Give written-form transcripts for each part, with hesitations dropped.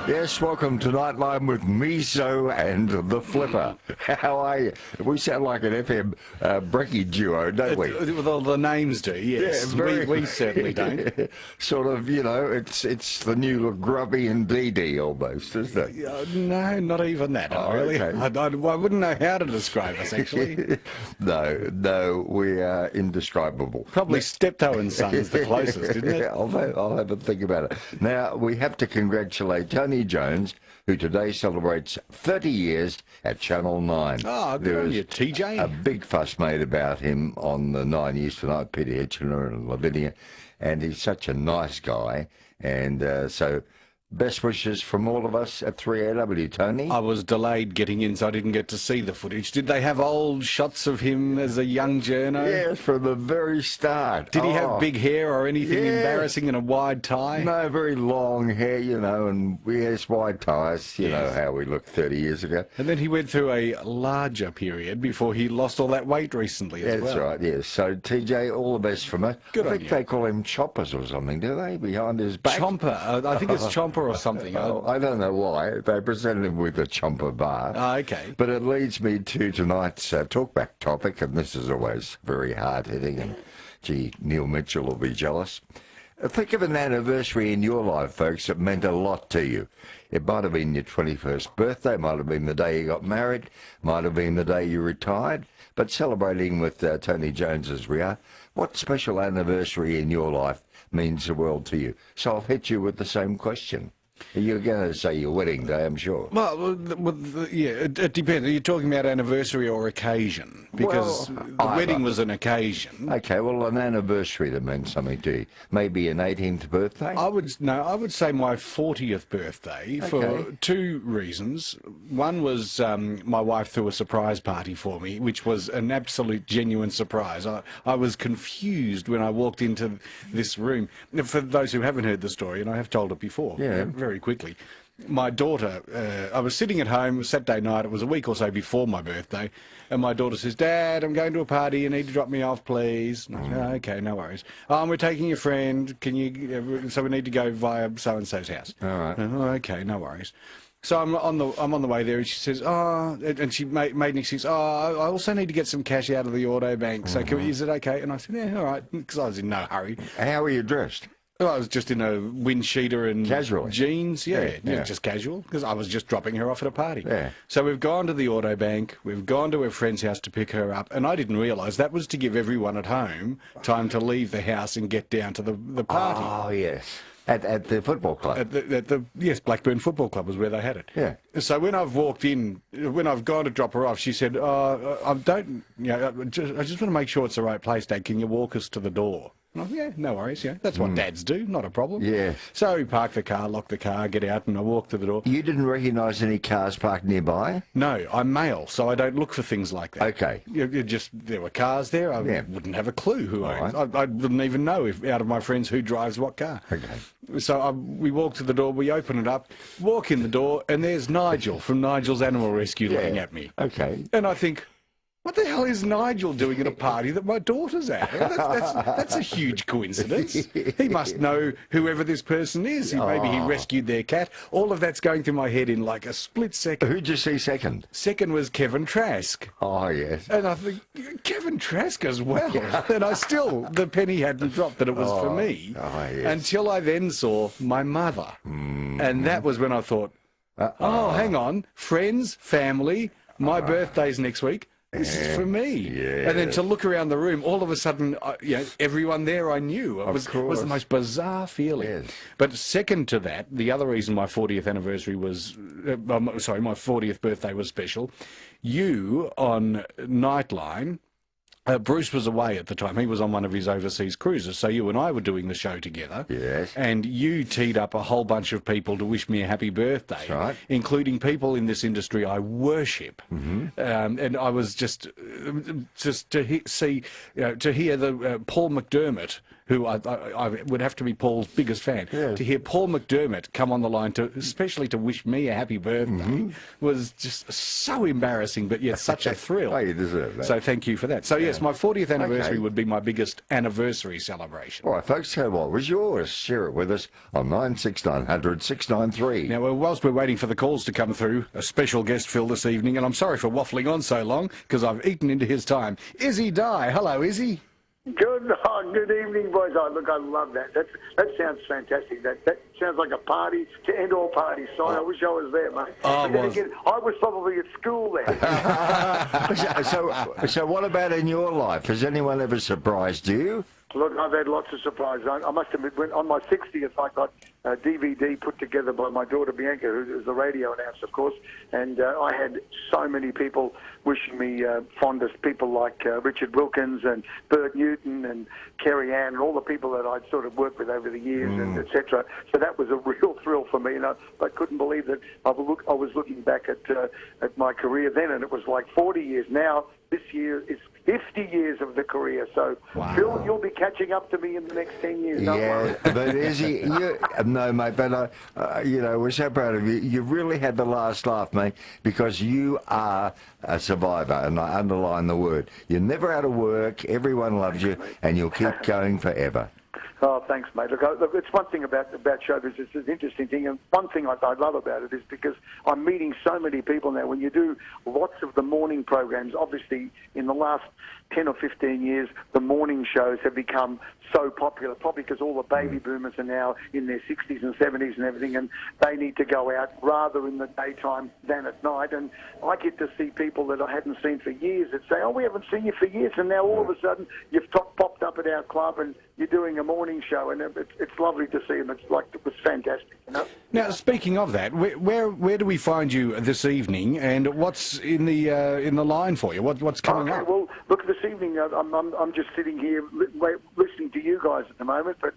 Yes, welcome to Nightline with Miso and the Flipper. How are you? We sound like an FM brekkie duo, don't we? With all the names do, yes. Yeah, we certainly don't. Sort of, you know, it's the new Grubby and Dee almost, isn't it? No, not even that, really. Okay. I wouldn't know how to describe us, actually. No, we are indescribable. Probably Steptoe and Son's the closest, isn't it? I'll have a think about it. Now, we have to congratulate Tony Jones, who today celebrates 30 years at Channel 9. Oh, good on you, TJ. A big fuss made about him on the 9 News Tonight, Peter Hitchener and Lavinia, and he's such a nice guy, and so best wishes from all of us at 3AW, Tony. I was delayed getting in, so I didn't get to see the footage. Did they have old shots of him as a young journo? Yes, from the very start. Did he have big hair or anything embarrassing and a wide tie? No, very long hair, you know, and we had wide ties, you know how we looked 30 years ago. And then he went through a larger period before he lost all that weight recently as well. That's right, yes. So, TJ, all the best from us. Good I on think you. they call him Choppers or something, do they, behind his back? Chomper. I think it's Chomper or something. I don't know why. They presented him with a Chomper bar. Oh, okay. But it leads me to tonight's Talkback topic, and this is always very hard-hitting, and, gee, Neil Mitchell will be jealous. Think of an anniversary in your life, folks, that meant a lot to you. It might have been your 21st birthday, might have been the day you got married, might have been the day you retired, but celebrating with Tony Jones as we are, what special anniversary in your life means the world to you? So I'll hit you with the same question. You're going to say your wedding day, I'm sure. Well, yeah, it depends. Are you talking about anniversary or occasion? Because the wedding was an occasion. Okay, well, an anniversary that meant something to you. Maybe an 18th birthday? I would say my 40th birthday for two reasons. One was my wife threw a surprise party for me, which was an absolute genuine surprise. I was confused when I walked into this room. For those who haven't heard the story, and I have told it before, very quickly. My daughter, I was sitting at home, it was Saturday night, it was a week or so before my birthday, and my daughter says, "Dad, I'm going to a party, you need to drop me off, please." And I said, "Oh, okay, no worries. We're taking a friend, can you, so we need to go via so-and-so's house." All right. "Oh, okay, no worries." So I'm on the way there, and she says, and she made me, she says, I also need to get some cash out of the auto bank, so is it okay? And I said, yeah, all right, because I was in no hurry. How are you dressed? Well, I was just in a wind cheater and jeans, just casual, because I was just dropping her off at a party. Yeah. So we've gone to the auto bank, we've gone to her friend's house to pick her up, and I didn't realise that was to give everyone at home time to leave the house and get down to the party. Oh, yes. At the football club? Yes, Blackburn Football Club was where they had it. Yeah. So when I've walked in, when I've gone to drop her off, she said, I just want to make sure it's the right place, Dad. Can you walk us to the door? And I said, yeah, no worries, that's what dads do, not a problem. Yeah. So we park the car, lock the car, get out, and I walk to the door. You didn't recognise any cars parked nearby? No, I'm male, so I don't look for things like that. Okay. There were cars there, I wouldn't have a clue who owns. I wouldn't even know out of my friends who drives what car. Okay. So we walk to the door, we open it up, walk in the door, and there's Nigel from Nigel's Animal Rescue looking at me. Okay. And I think, what the hell is Nigel doing at a party that my daughter's at? That's a huge coincidence. He must know whoever this person is. Maybe he rescued their cat. All of that's going through my head in like a split second. Who'd you see second? Second was Kevin Trask. Oh, yes. And I think, Kevin Trask as well. And the penny hadn't dropped that it was for me. Oh, yes. Until I then saw my mother. And that was when I thought, hang on, friends, family, my birthday's next week. This is for me. Yeah. And then to look around the room, all of a sudden, everyone there I knew. It was the most bizarre feeling. Yes. But second to that, the other reason my 40th anniversary was, my 40th birthday was special, you on Nightline, Bruce was away at the time. He was on one of his overseas cruises. So you and I were doing the show together. Yes. And you teed up a whole bunch of people to wish me a happy birthday. That's right. Including people in this industry I worship. And I was just to hear the Paul McDermott, who I would have to be Paul's biggest fan. Yes. To hear Paul McDermott come on the line, especially to wish me a happy birthday, was just so embarrassing, but yet such a thrill. Oh, you deserve that. So thank you for that. So yes, my 40th anniversary would be my biggest anniversary celebration. All right, folks, so what was yours? Share it with us on 96900 693. Now, whilst we're waiting for the calls to come through, a special guest Phil this evening, and I'm sorry for waffling on so long because I've eaten into his time. Issy Dye. Hello, Izzy. Good evening, boys. Oh, look, I love that. That sounds fantastic. That sounds like a party to end all parties. So I wish I was there, mate. Oh, but then again, I was probably at school then. So what about in your life? Has anyone ever surprised you? Look, I've had lots of surprises. I must admit, on my 60th, I got a DVD put together by my daughter Bianca, who's a radio announcer, of course, and I had so many people wishing me fondest, people like Richard Wilkins and Bert Newton and Kerry Ann and all the people that I'd sort of worked with over the years, and etc. So that was a real thrill for me, and I couldn't believe that I was looking back at my career then, and it was like 40 years. Now, this year is 50 years of the career. So, Phil, you'll be catching up to me in the next 10 years. Don't worry. But Izzy, no, mate, but we're so proud of you. You really had the last laugh, mate, because you are a survivor, and I underline the word. You're never out of work, everyone loves you, and you'll keep going forever. Oh, thanks, mate. Look, it's one thing about show business. It's an interesting thing, and one thing I love about it is because I'm meeting so many people now. When you do lots of the morning programs, obviously in the last 10 or 15 years, the morning shows have become so popular, probably because all the baby boomers are now in their 60s and 70s and everything, and they need to go out rather in the daytime than at night. And I get to see people that I hadn't seen for years that say, oh, we haven't seen you for years, and now all of a sudden you've popped up at our club and you're doing a morning show, and it's lovely to see them. It was fantastic, you know. Now, speaking of that, where do we find you this evening, and what's in the line for you? What's coming up? Well, look, this evening I'm just sitting here listening to you guys at the moment, but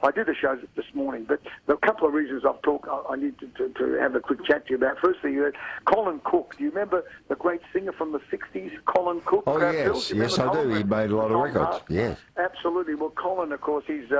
I did a show this morning. But there are a couple of reasons I need to have a quick chat to you about. Firstly, Colin Cook. Do you remember the great singer from the 60s, Colin Cook? Oh, yes, I do. He made a lot of records. Yes. Absolutely. Well, Colin, of course, he's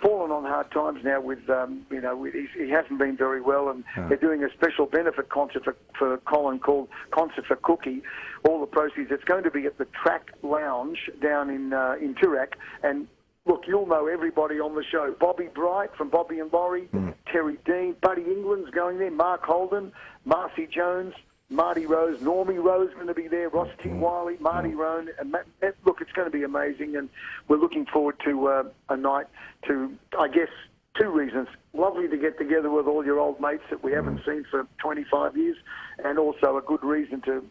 fallen on hard times now with, he hasn't been very well, and they're doing a special benefit concert for Colin called Concert for Cookie. All the proceeds, it's going to be at the Track Lounge down in Toorak, and look, you'll know everybody on the show. Bobby Bright from Bobby and Laurie, Terry Dean, Buddy England's going there, Mark Holden, Marcy Jones, Marty Rose, Normie Rose going to be there, Ross T. Wiley, Marty Roan, and Matt. Look, it's going to be amazing, and we're looking forward to a night to, I guess, two reasons. Lovely to get together with all your old mates that we haven't seen for 25 years, and also a good reason to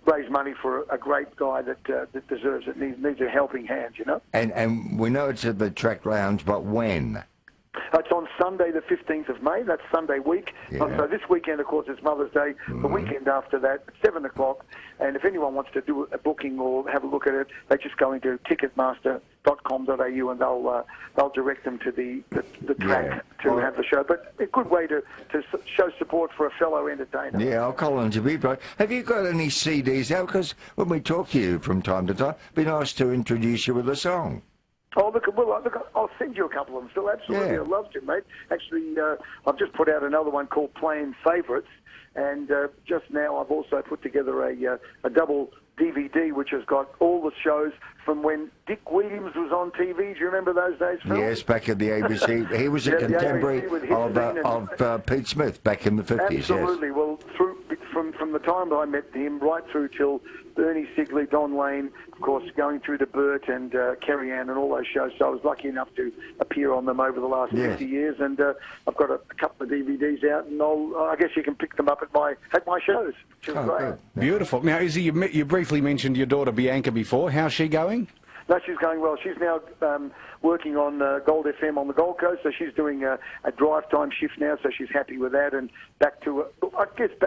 raise money for a great guy that deserves it, needs a helping hand, you know. And we know it's at the Track Lounge, but when? It's on Sunday, the 15th of May. That's Sunday week. Yeah. So this weekend, of course, it's Mother's Day. The weekend after that, 7 o'clock. And if anyone wants to do a booking or have a look at it, they just go into ticketmaster.com.au and they'll direct them to the track to have the show. But a good way to show support for a fellow entertainer. Yeah, I'll call on to be bright. Have you got any CDs out? Because when we talk to you from time to time, it'd be nice to introduce you with a song. Oh, look, I'll send you a couple of them still. Absolutely, Yeah. I'd love to, mate. Actually, I've just put out another one called Playing Favourites, and just now I've also put together a double DVD which has got all the shows from when Dick Williams was on TV. Do you remember those days, Phil? Yes, back at the ABC. He was a contemporary of Pete Smith back in the 50s. Absolutely. Yes. Well, from the time I met him right through till Bernie Sigley, Don Lane, of course, going through to Bert and Kerry Ann and all those shows. So I was lucky enough to appear on them over the last 50 years, and I've got a couple of DVDs out, and I guess you can pick them up at my shows, which is great. Good. Beautiful. Now, Izzy, you briefly mentioned your daughter Bianca before. How's she going? No, she's going well. She's now working on Gold FM on the Gold Coast, so she's doing a drive time shift now, so she's happy with that, and back to,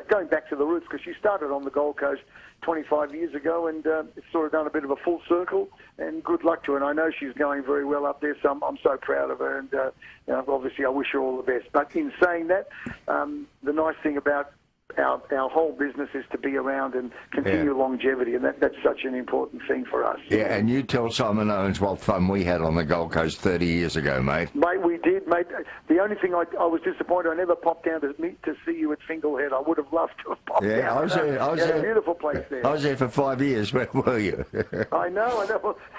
going back to the roots, because she started on the Gold Coast 25 years ago, and it's sort of done a bit of a full circle, and good luck to her. And I know she's going very well up there, so I'm so proud of her, and obviously I wish her all the best. But in saying that, the nice thing about our whole business is to be around and continue longevity, and that's such an important thing for us. Yeah, and you tell Simon Owens what fun we had on the Gold Coast 30 years ago, mate. Mate, we did, mate. The only thing I was disappointed, I never popped down to see you at Finglehead. I would have loved to have popped down. I was there. A beautiful place there. I was there for 5 years. Where were you? I know.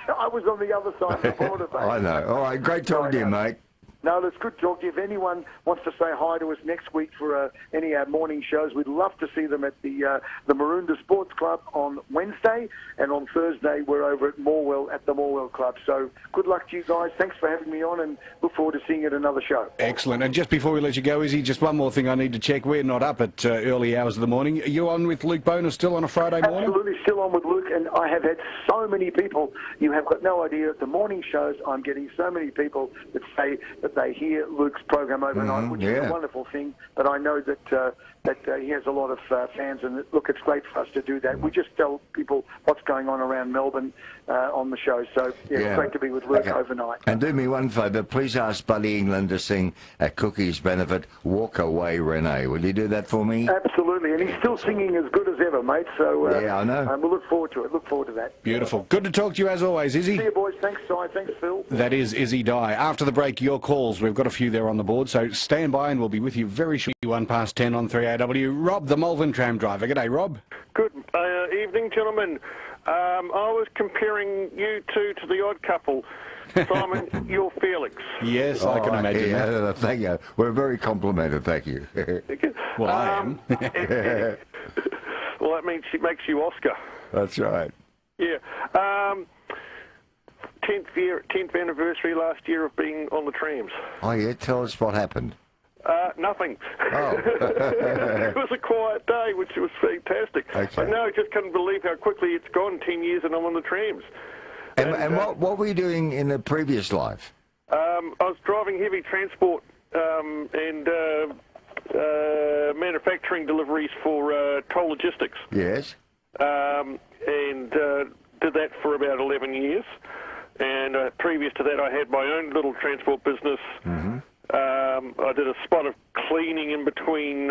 I was on the other side of the border, mate. I know. All right, great talking to you, mate. No, that's good talk. If anyone wants to say hi to us next week for any of our morning shows, we'd love to see them at the Maroondah Sports Club on Wednesday, and on Thursday we're over at Morwell at the Morwell Club. So good luck to you guys. Thanks for having me on, and look forward to seeing you at another show. Excellent. And just before we let you go, Izzy, just one more thing I need to check. We're not up at early hours of the morning. Are you on with Luke Boner still on a Friday morning? Absolutely, still on with Luke, and I have had so many people. You have got no idea. At the morning shows, I'm getting so many people that say that they hear Luke's program overnight, which is a wonderful thing. But I know that he has a lot of fans, and look, it's great for us to do that. We just tell people what's going on around Melbourne on the show. So it's great to be with Luke overnight. And do me one favour, please ask Buddy England to sing at Cookie's benefit, "Walk Away, Renee." Will you do that for me? Absolutely, and he's still singing as good as ever, mate. So I know. We'll look forward to it. Look forward to that. Beautiful. Good to talk to you as always, Izzy. See you, boys. Thanks, Si. Thanks, Phil. That is Issy Dye. After the break, your calls. We've got a few there on the board, so stand by and we'll be with you very shortly. 1:10 on 3AW. Rob, the Malvern tram driver. G'day, Rob. Good evening, gentlemen. I was comparing you two to the odd couple. Simon, you're Felix. Yes, I can imagine that. Thank you. We're very complimented, thank you. Well, I am. Well, that means it makes you Oscar. That's right. Yeah. 10th anniversary last year of being on the trams. Oh, yeah, tell us what happened. Nothing. Oh. It was a quiet day, which was fantastic. Okay. But no, I just couldn't believe how quickly it's gone. 10 years and I'm on the trams. And what were you doing in the previous life? I was driving heavy transport and manufacturing deliveries for toll logistics. Yes. And did that for about 11 years. And previous to that, I had my own little transport business. Mm-hmm. I did a spot of cleaning in between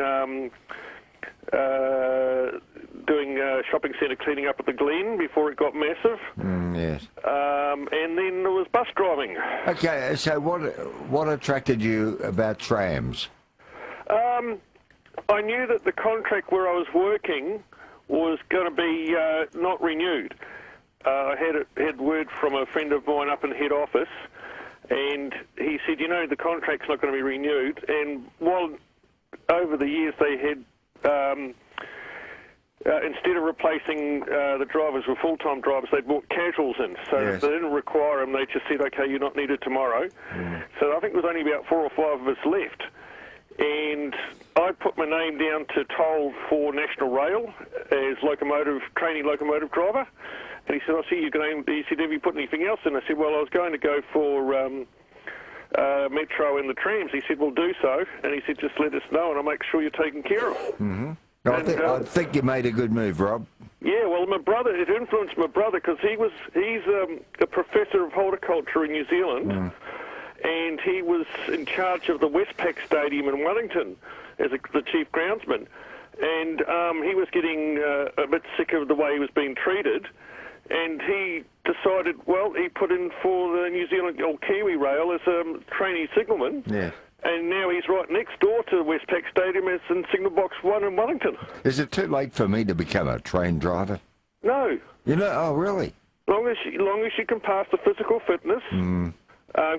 doing shopping centre cleaning up at the Glen before it got massive. Yes. And then there was bus driving. Okay, so what attracted you about trams? I knew that the contract where I was working was going to be not renewed. I had word from a friend of mine up in head office, and he said, the contract's not going to be renewed. And while over the years they had, instead of replacing the drivers with full-time drivers, they brought casuals in. So they didn't require them. They just said, okay, you're not needed tomorrow. So I think there was only about 4 or 5 of us left. And I put my name down to toll for National Rail as trainee locomotive driver. And he said, I see you're going. He said, have you put anything else in? I said, well, I was going to go for Metro and the trams. He said, well, do so. And he said, just let us know and I'll make sure you're taken care of. Mm-hmm. I think you made a good move, Rob. Yeah, well, my brother, it influenced my brother because he's a professor of horticulture in New Zealand. And he was in charge of the Westpac Stadium in Wellington as the chief groundsman. And he was getting a bit sick of the way he was being treated. And he decided, he put in for the New Zealand or Kiwi Rail as a trainee signalman. Yeah. And now he's right next door to the Westpac Stadium as in Signal Box 1 in Wellington. Is it too late for me to become a train driver? No. Oh, really? Long as you can pass the physical fitness,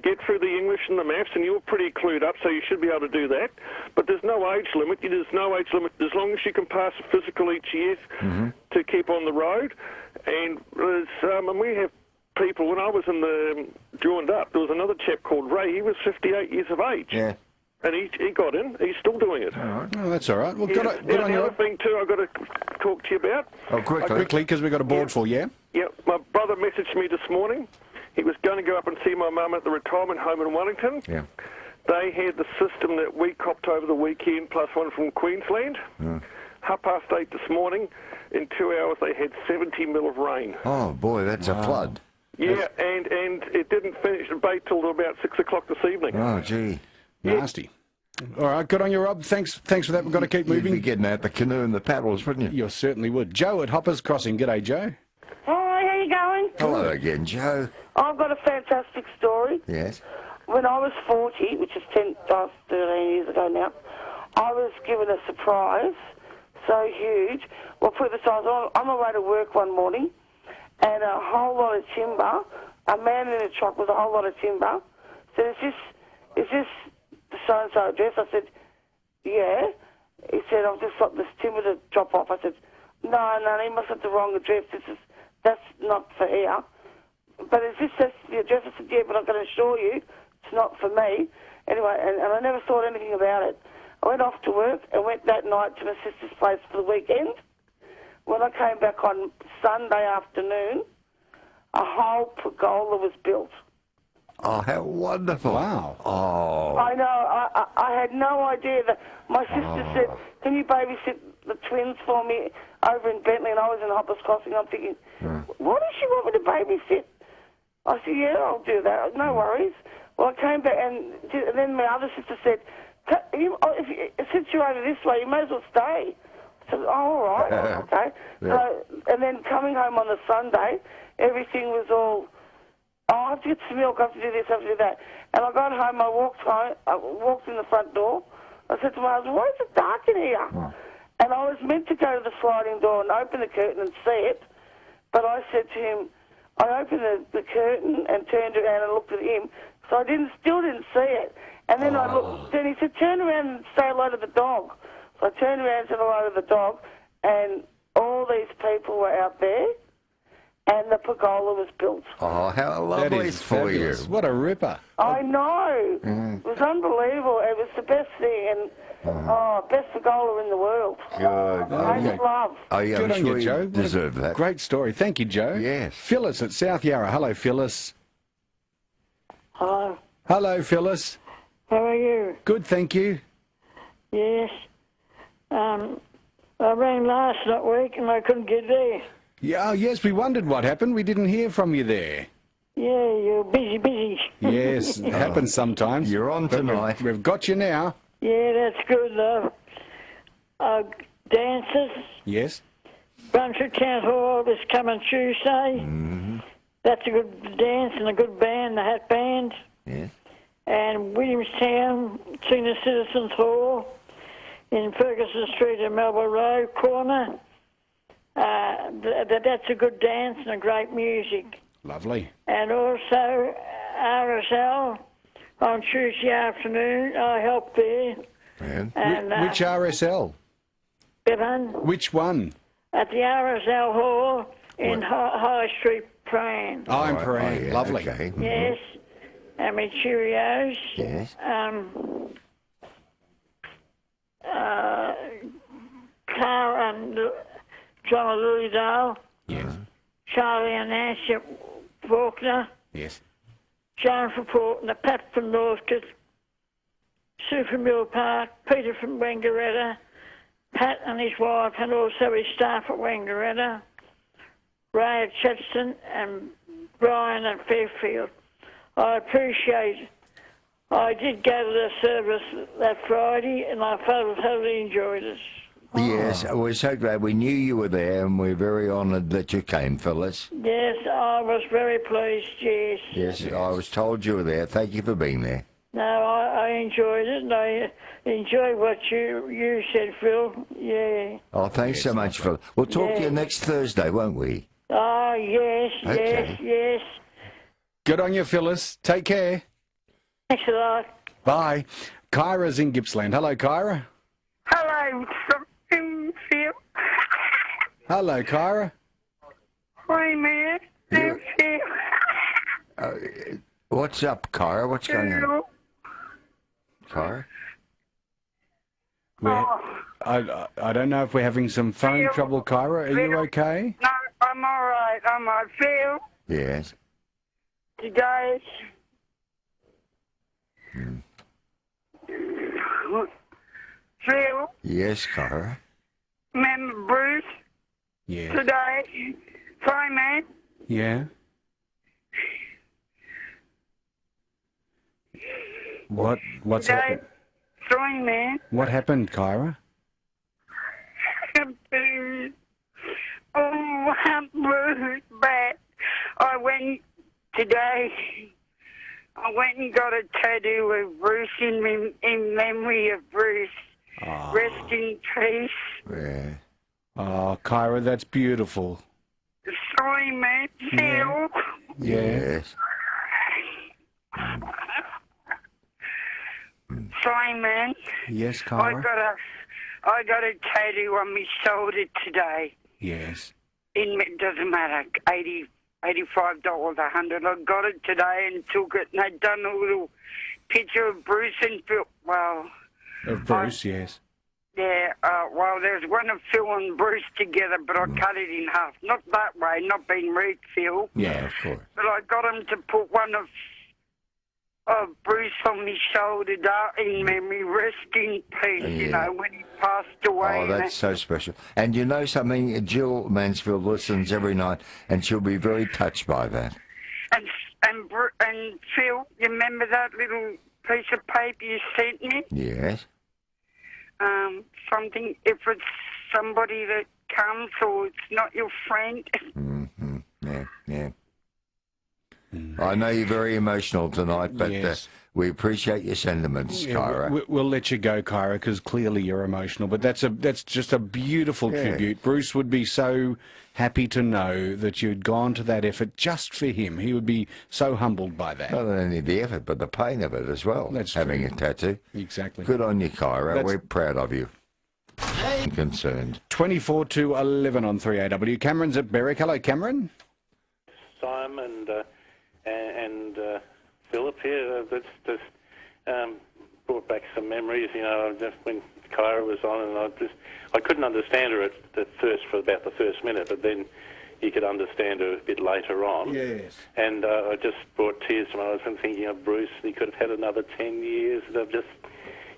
get through the English and the maths, and you're pretty clued up, so you should be able to do that. But there's no age limit. There's no age limit as long as you can pass the physical each year to keep on the road. And we have people, when I was joined up, there was another chap called Ray. He was 58 years of age. Yeah. And he got in. He's still doing it. All right. Oh, that's all right. Well, good on you. The other thing, too, I've got to talk to you about. Oh, quickly, because we've got a board for you. Yeah. My brother messaged me this morning. He was going to go up and see my mum at the retirement home in Wellington. Yeah. They had the system that we copped over the weekend, plus one from Queensland. 8:30 this morning. In 2 hours, they had 70 mil of rain. Oh, boy, that's a flood. Yeah, and it didn't finish the bait till about 6 o'clock this evening. Oh, gee. Nasty. All right, good on you, Rob. Thanks for that. We've got to keep moving. You'd be getting out the canoe and the paddles, wouldn't you? You certainly would. Joe at Hoppers Crossing. G'day, Joe. Hi, how you going? Hello again, Joe. I've got a fantastic story. Yes. When I was 40, which is 13 years ago now, I was given a surprise so huge. Well, put this on my way to work one morning, and a whole lot of timber, a man in a truck with a whole lot of timber, said, is this the so-and-so address? I said, yeah. He said, I've just got this timber to drop off. I said, no, he must have the wrong address. That's not for here. But is this the address? I said, yeah, but I'm going to assure you it's not for me. Anyway, and I never thought anything about it. I went off to work and went that night to my sister's place for the weekend. When I came back on Sunday afternoon, a whole pergola was built. Oh, how wonderful. Wow. Oh. I know. I had no idea that. My sister said, can you babysit the twins for me over in Bentley? And I was in Hoppers Crossing. I'm thinking, what does she want me to babysit? I said, yeah, I'll do that. No worries. Well, I came back, and then my other sister said, since you're over this way, you may as well stay. I said, oh, all right, okay. Yeah. So, and then coming home on the Sunday, everything was all, I have to get some milk, I have to do this, I have to do that. And I got home, I walked in the front door. I said to my husband, why is it dark in here? And I was meant to go to the sliding door and open the curtain and see it, but I said to him, I opened the curtain and turned around and looked at him, so I still didn't see it. And then I looked, then he said, turn around and say hello to the dog. So I turned around and said hello to the dog, and all these people were out there, and the pergola was built. Oh, how lovely That is for fabulous. you. What a ripper. I know. It was unbelievable. It was the best thing, and best pergola in the world. Good. I just love. Oh, yeah, Good I'm on sure you, Joe. you What a deserve that. Great story. Thank you, Joe. Yes. Phyllis at South Yarra. Hello, Phyllis. Hello. Hello, Phyllis. How are you? Good, thank you. Yes. I rang last week and I couldn't get there. Yeah, oh, yes, we wondered what happened. We didn't hear from you there. Yeah, you're busy. Yes, it happens sometimes. You're on But tonight. We've got you now. Yeah, that's good though. Dances, Yes. Brunswick Town Hall this coming Tuesday. That's a good dance and a good band, the Hat Band. Yes. And Williamstown, Senior Citizens Hall in Ferguson Street and Melbourne Road corner. That's a good dance and a great music. Lovely. And also RSL on Tuesday afternoon. I help there. Man. And Which RSL? Bevan, Which one? at the RSL Hall in High Street, Prahran. I'm Oh, praying. yeah, Lovely. Okay. Yes. And my Cheerios. Yes. Carl and John of Lilydale. Yes. Charlie and Nancy Faulkner. Yes. John from Faulkner. Pat from Northcote. Sue from Mill Park. Peter from Wangaratta. Pat and his wife and also his staff at Wangaratta. Ray at Chadstone and Brian at Fairfield. I appreciate it. I did go to the service that Friday and I thoroughly enjoyed it. Yes, we're so glad we knew you were there, and we're very honoured that you came, Phyllis. Yes, I was very pleased, yes. Yes, I was told you were there. Thank you for being there. No, I enjoyed it and I enjoyed what you said, Phil. Yeah. Oh, thanks so much, Phil. We'll talk to you next Thursday, won't we? Oh, yes, Okay. yes. Good on you, Phyllis. Take care. Thanks a lot. Bye. Kyra's in Gippsland. Hello, Kyra. Hello, Phil. Hello, Kyra. Hi, man. I'm Phil. What's up, Kyra? What's going on? Kyra? I don't know if we're having some phone trouble, Kyra. Are you okay? No, I'm all right. I'm all right. Phil, Yes. today, Phil, Yes, Kyra. remember Bruce Yeah. today? Sorry, man. Yeah. What's Today, happened? Sorry, man. What happened, Kyra? Oh, I'm Bruce back. I went and got a tattoo of Bruce in memory of Bruce. Oh. Rest in peace. Yeah. Oh, Kyra, that's beautiful. Sorry, man. Phil. Yes. Sorry, man. Yes, I Kyra? got a tattoo on my shoulder today. Yes. It doesn't matter, $85, $100. I got it today and took it, and they'd done a little picture of Bruce and Phil. Well, Of Bruce, yes. yeah, well, there's one of Phil and Bruce together, but I cut it in half. Not that way, not being rude, Phil. Yeah, Of course. But I got him to put one of Bruce on my shoulder in memory, rest in peace, you know, when he passed away. Oh, that's so special. And you know something? Jill Mansfield listens every night, and she'll be very touched by that. And Phil, you remember that little piece of paper you sent me? Yes. Something, if it's somebody that comes or it's not your friend. Mm-hmm. Yeah, yeah. I know you're very emotional tonight, but Yes. we appreciate your sentiments, Kyra. We'll let you go, Kyra, because clearly you're emotional. But that's just a beautiful tribute. Bruce would be so happy to know that you'd gone to that effort just for him. He would be so humbled by that. Not only the effort, but the pain of it as well. That's having true. a tattoo. Exactly. Good on you, Kyra. That's- We're proud of you. Concerned. 24 to 11 on 3AW. Cameron's at Berwick. Hello, Cameron. Simon and Philip here. That's just brought back some memories. You know, just when Kyra was on, and I couldn't understand her at first for about the first minute, but then you could understand her a bit later on. Yes. And I just brought tears to my eyes. I'm thinking of Bruce. He could have had another 10 years. And I've just,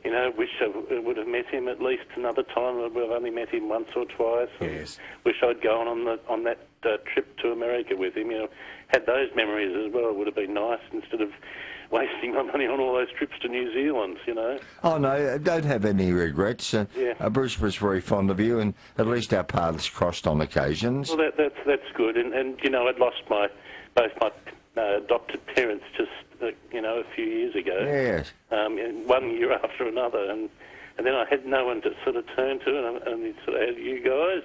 you know, wish I would have met him at least another time. I've only met him once or twice. Yes. Wish I'd gone on that trip to America with him. You know, had those memories as well. It would have been nice instead of wasting my money on all those trips to New Zealand. You know. Oh, no, don't have any regrets. Bruce was very fond of you, and at least our paths crossed on occasions. Well, that's good. And you know, I'd lost both my adopted parents just a few years ago. Yes. One year after another, and then I had no one to sort of turn to, and I only sort of had you guys.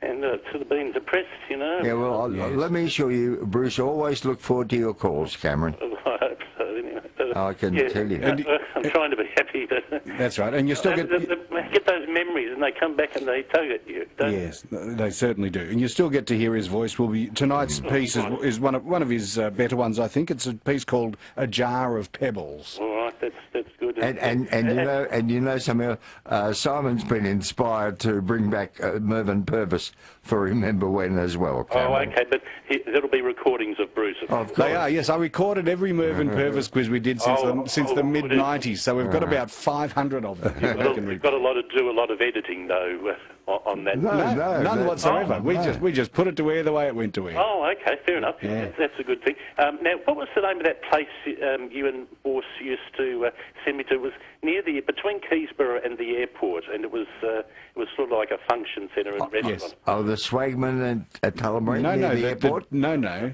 And sort of been depressed, you know. Yeah, well, let me assure you, Bruce, always look forward to your calls, Cameron. I hope so, anyway. I can tell you. I'm trying to be happy. But That's right. And you still get... get those memories, and they come back and they tug at you, don't Yes, they certainly do. And you still get to hear his voice. Tonight's piece is one of his better ones, I think. It's a piece called A Jar of Pebbles. All right, that's good. And you know something else? Simon's been inspired to bring back Mervyn Purvis for Remember When as well, Cameron. Okay, but there'll be recordings of Bruce. Of course. They are, yes. I recorded every Mervyn Purvis quiz we did since the mid-90s, so we've got about 500 of them. We've got to do a lot of editing, though, on that. None whatsoever. We just put it to air the way it went to air. Oh, okay, fair enough. Yeah. That's a good thing. Now, what was the name of that place you and Boss used to send me to? It was between Keysborough and the airport, and it was sort of like a function centre and restaurant. Yes. Oh, the Swagman at Tullamarine near the airport? No, No,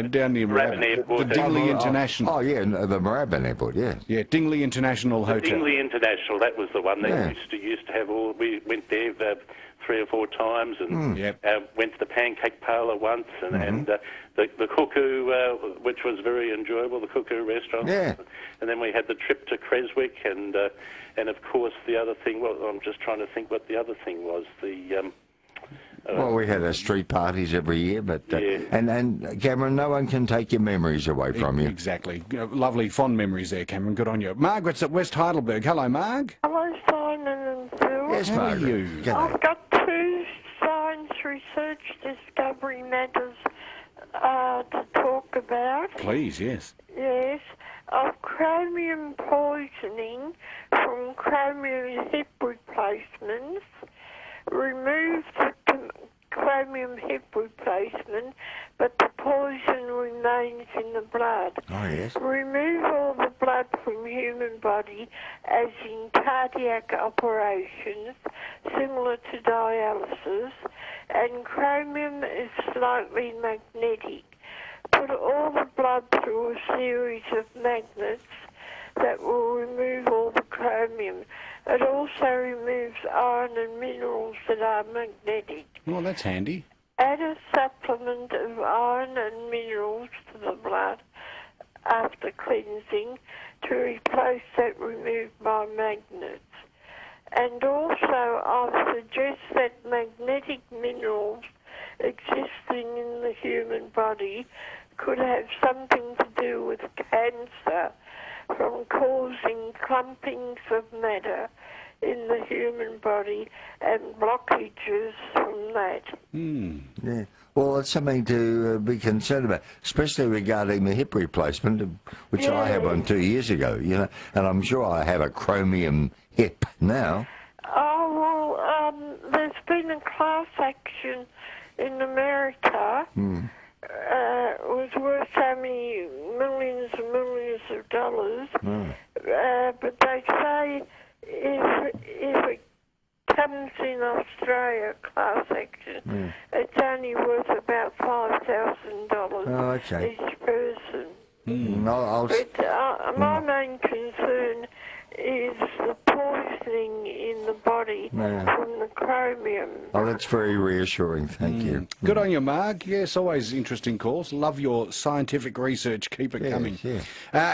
down near Moorabbin Airport. The Dingley International. Oh, yeah, the Moorabbin Airport, yeah. Yeah, Dingley International Hotel. Dingley International, that was the one. They used to have all. We went there 3 or 4 times, and went to the pancake parlour once, and the Cuckoo, which was very enjoyable, the Cuckoo restaurant. Yeah. And then we had the trip to Creswick, and of course the other thing. Well, I'm just trying to think what the other thing was. Well, we had our street parties every year, but and Cameron, no one can take your memories away from you. Exactly. Lovely, fond memories there, Cameron. Good on you. Margaret's at West Heidelberg. Hello, Marg. Hello, Simon and Phil. Yes, How are Margaret. you? G'day. I've got 2 science research discovery matters to talk about. Please, yes. Yes, of chromium poisoning from chromium hip replacements. Remove the chromium hip replacement, but the poison remains in the blood. Oh, yes. Remove all the blood from human body, as in cardiac operations, similar to dialysis, and chromium is slightly magnetic. Put all the blood through a series of magnets that will remove all the chromium. It also removes iron and minerals that are magnetic. Well, that's handy. Add a supplement of iron and minerals to the blood after cleansing to replace that removed by magnets. And also, I suggest that magnetic minerals existing in the human body could have something to do with cancer from causing clumpings of matter in the human body and blockages from that. Yeah. Well, it's something to be concerned about, especially regarding the hip replacement, which I had one 2 years ago, you know, and I'm sure I have a chromium hip now. Oh, well, there's been a class action in America. It was worth so many millions and millions of dollars. But they say if it comes in Australia, class action, it's only worth about $5,000 each person. But my main concern is the poisoning in the body from the chromium. Oh, that's very reassuring. Thank you. Good on you, Mark. Yes, always interesting calls. Love your scientific research. Keep it coming.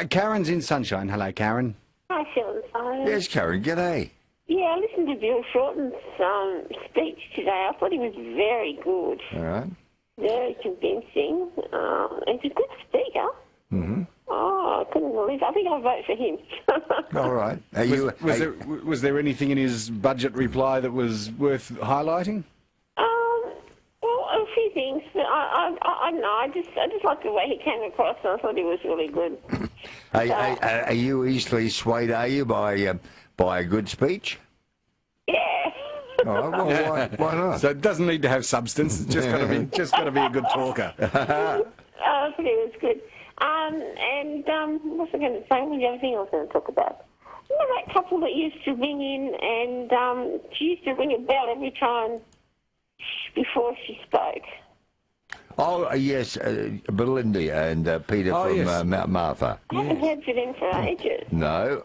Karen's in Sunshine. Hello, Karen. Hi, Phil. Yes, Karen. G'day. Yeah, I listened to Bill Shorten's speech today. I thought he was very good. All right. Very convincing. And he's a good speaker. Oh, I couldn't believe it. I think I'll vote for him. All right. Was there anything in his budget reply that was worth highlighting? Well, a few things. But I don't know. I just like the way he came across, and I thought he was really good. Are you easily swayed? Are you by a good speech? Yeah. Oh, well, why not? So it doesn't need to have substance. It's just got to be a good talker. I thought he was good. What's I going to say? What was the other thing I was going to talk about? You know that couple that used to ring in and she used to ring a bell every time before she spoke? Oh, yes, Belinda and Peter from Mount Martha. I haven't heard from them for ages. No,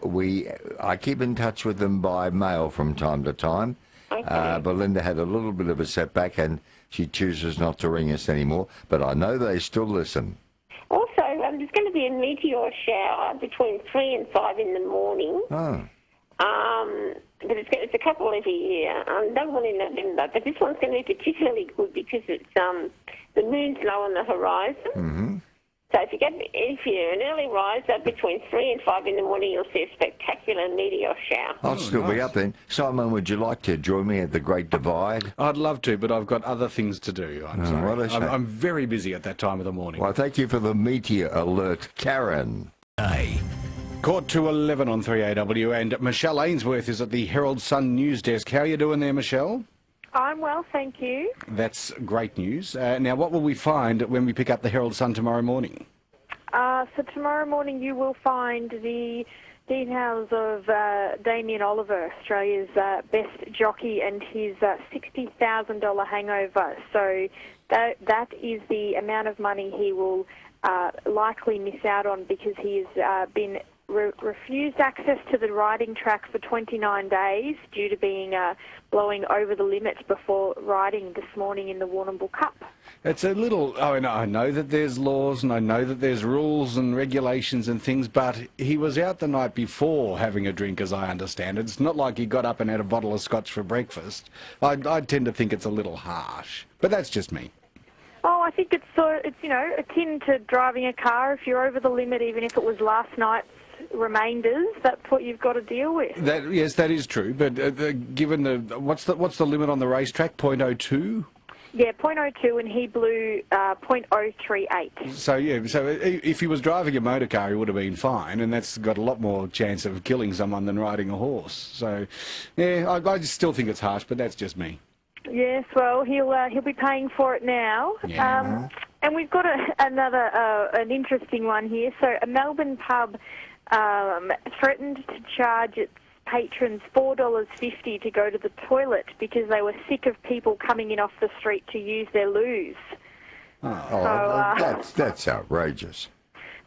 I keep in touch with them by mail from time to time. Okay. Belinda had a little bit of a setback and she chooses not to ring us anymore, but I know they still listen. Also, there's going to be a meteor shower between 3 and 5 in the morning. Oh. But it's a couple every year. Another one in November. But this one's going to be particularly good because it's the moon's low on the horizon. So if you're an early riser between 3 and 5 in the morning, you'll see a spectacular meteor shower. I'll still be up then. Simon, would you like to join me at the Great Divide? I'd love to, but I've got other things to do. I'm sorry. I'm very busy at that time of the morning. Well, thank you for the meteor alert, Karen. Quarter to 11 on 3AW, and Michelle Ainsworth is at the Herald Sun news desk. How are you doing there, Michelle? I'm well, thank you. That's great news. Now, what will we find when we pick up the Herald Sun tomorrow morning? So tomorrow morning you will find the details of Damien Oliver, Australia's best jockey, and his $60,000 hangover. So that is the amount of money he will likely miss out on because he has been refused access to the riding track for 29 days due to being blowing over the limits before riding this morning in the Warrnambool Cup. It's a little... I know that there's laws and I know that there's rules and regulations and things, but he was out the night before having a drink, as I understand it. It's not like he got up and had a bottle of scotch for breakfast. I tend to think it's a little harsh, but that's just me. Oh, I think it's akin to driving a car. If you're over the limit, even if it was last night's remainders, that's what you've got to deal with. Yes, that is true. But given what's the limit on the racetrack? 0.02. Yeah, 0.02, and he blew 0.038. So if he was driving a motor car, he would have been fine, and that's got a lot more chance of killing someone than riding a horse. So, yeah, I still think it's harsh, but that's just me. Yes, well, he'll be paying for it now. Yeah. And we've got an interesting one here. So a Melbourne pub threatened to charge its patrons $4.50 to go to the toilet because they were sick of people coming in off the street to use their loos. That's outrageous.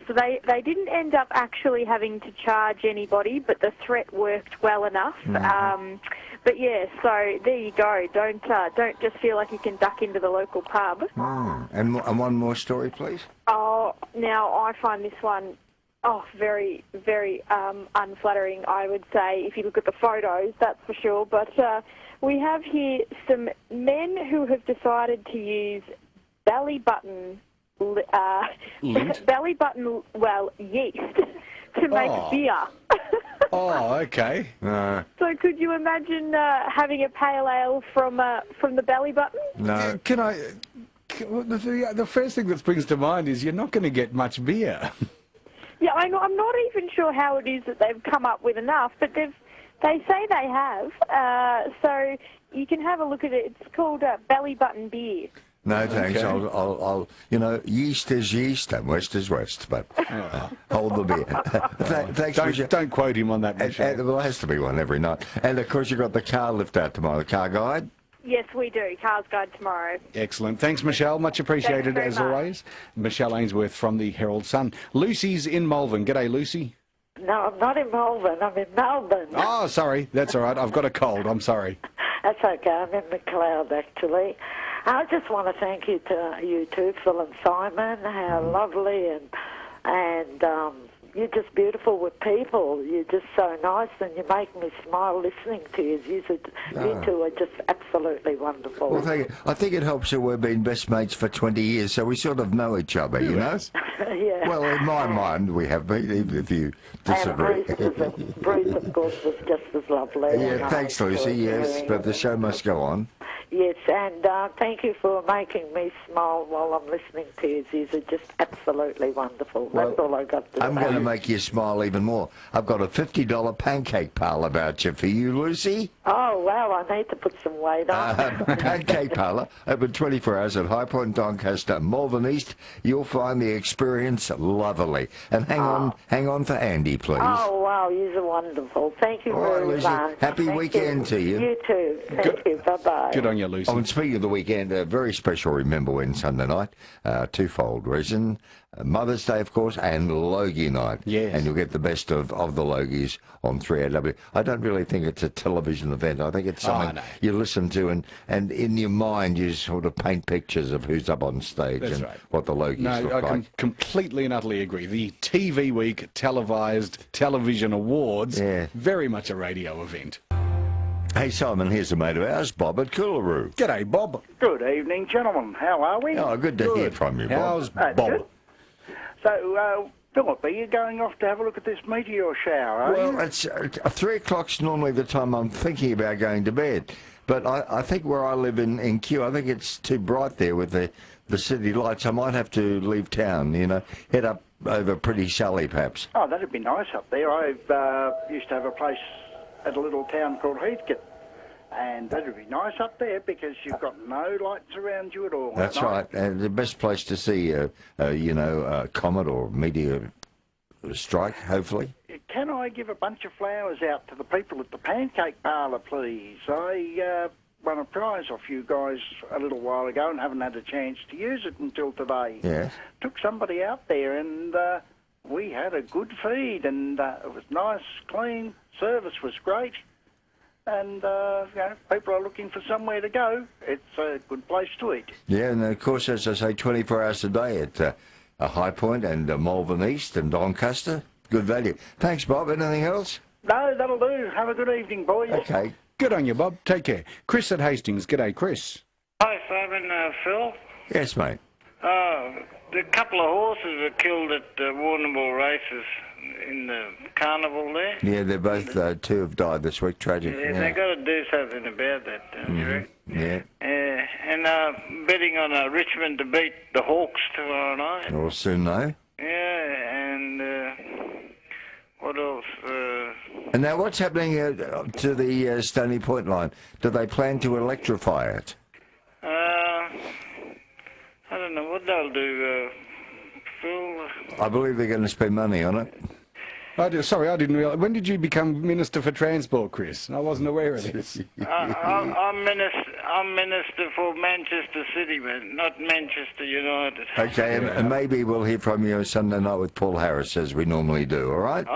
So they didn't end up actually having to charge anybody, but the threat worked well enough. But yeah, so there you go. Don't just feel like you can duck into the local pub. And one more story, please. Oh, now I find this one very, very unflattering, I would say, if you look at the photos, that's for sure. But we have here some men who have decided to use belly button yeast to make beer. Oh, okay. So could you imagine having a pale ale from the belly button? No. The first thing that springs to mind is you're not going to get much beer. Yeah, I'm not even sure how it is that they've come up with enough, but they say they have. So you can have a look at it. It's called belly button beer. No, thanks. Okay. I'll yeast is yeast and west is west, but hold the beer. Thanks. Don't quote him on that, Michelle. And there has to be one every night. And, of course, you've got the car lift out tomorrow, the car guide. Yes, we do. Cars Guide tomorrow. Excellent. Thanks, Michelle. Much appreciated, as always. Michelle Ainsworth from the Herald Sun. Lucy's in Malvern. G'day, Lucy. No, I'm not in Malvern. I'm in Melbourne. Oh, sorry. That's all right. I've got a cold. I'm sorry. That's okay. I'm in the cloud, actually. I just want to thank you to you two, Phil and Simon. How lovely, and you're just beautiful with people. You're just so nice, and you make me smile listening to you. You two are just absolutely wonderful. Well, thank you. I think it helps that we've been best mates for 20 years, so we sort of know each other, you know? Yeah. Well, in my mind, we have been, even if you disagree. And Bruce, of course, was just as lovely. Yeah, thanks, Lucy. Yes, but the show must go on. Yes, and thank you for making me smile while I'm listening to you. These are just absolutely wonderful. Well, that's all I got to say. I'm going to make you smile even more. I've got a $50 pancake parlour voucher for you, Lucy. Oh, wow, I need to put some weight on. Pancake parlour, open 24 hours at High Point, Doncaster, Malvern East. You'll find the experience lovely. And hang on for Andy, please. Oh, wow, you're wonderful. Thank you very Lucy. much. Happy weekend to you. You too. Thank you. Bye-bye. Good on you, Lucy. Oh, and speaking of the weekend, a very special Remember When Sunday night, twofold reason. Mother's Day, of course, and Logie night. Yes. And you'll get the best of the Logies on 3AW. I don't really think it's a television event. I think it's something you listen to, and in your mind you sort of paint pictures of who's up on stage what the Logies look like. I completely and utterly agree. The TV Week televised television awards, very much a radio event. Hey, Simon, here's a mate of ours, Bob at Coolaroo. G'day, Bob. Good evening, gentlemen. How are we? Oh, good to hear from you, Bob. How's Bob? Good. So, Philip, are you going off to have a look at this meteor shower, are you? Well, it's 3 o'clock's normally the time I'm thinking about going to bed. But I think where I live in Kew, I think it's too bright there with the city lights. I might have to leave town, head up over Pretty Sally, perhaps. Oh, that'd be nice up there. I used to have a place at a little town called Heathcote. And that would be nice up there because you've got no lights around you at all. That's right. And the best place to see, a comet or meteor strike, hopefully. Can I give a bunch of flowers out to the people at the pancake parlour, please? I won a prize off you guys a little while ago and haven't had a chance to use it until today. Yes. Took somebody out there and we had a good feed and it was nice, clean, service was great. And, people are looking for somewhere to go. It's a good place to eat. Yeah, and of course, as I say, 24 hours a day at a High Point and Malvern East and Doncaster. Good value. Thanks, Bob. Anything else? No, that'll do. Have a good evening, boys. Okay. Good on you, Bob. Take care. Chris at Hastings. G'day, Chris. Hi, Simon, Phil. Yes, mate. The couple of horses were killed at the Warrnambool races in the carnival there. Yeah, they're both, two have died this week. Tragic. Yeah, they got to do something about that, don't you reckon? Yeah. And betting on Richmond to beat the Hawks tomorrow night. We'll soon know. Yeah, and what else? And now what's happening to the Stony Point line? Do they plan to electrify it? I don't know what they'll do, Phil. I believe they're going to spend money on it. Sorry, I didn't realise. When did you become Minister for Transport, Chris? I wasn't aware of this. I'm minister for Manchester City, but not Manchester United. Okay, and maybe we'll hear from you Sunday night with Paul Harris, as we normally do, all right?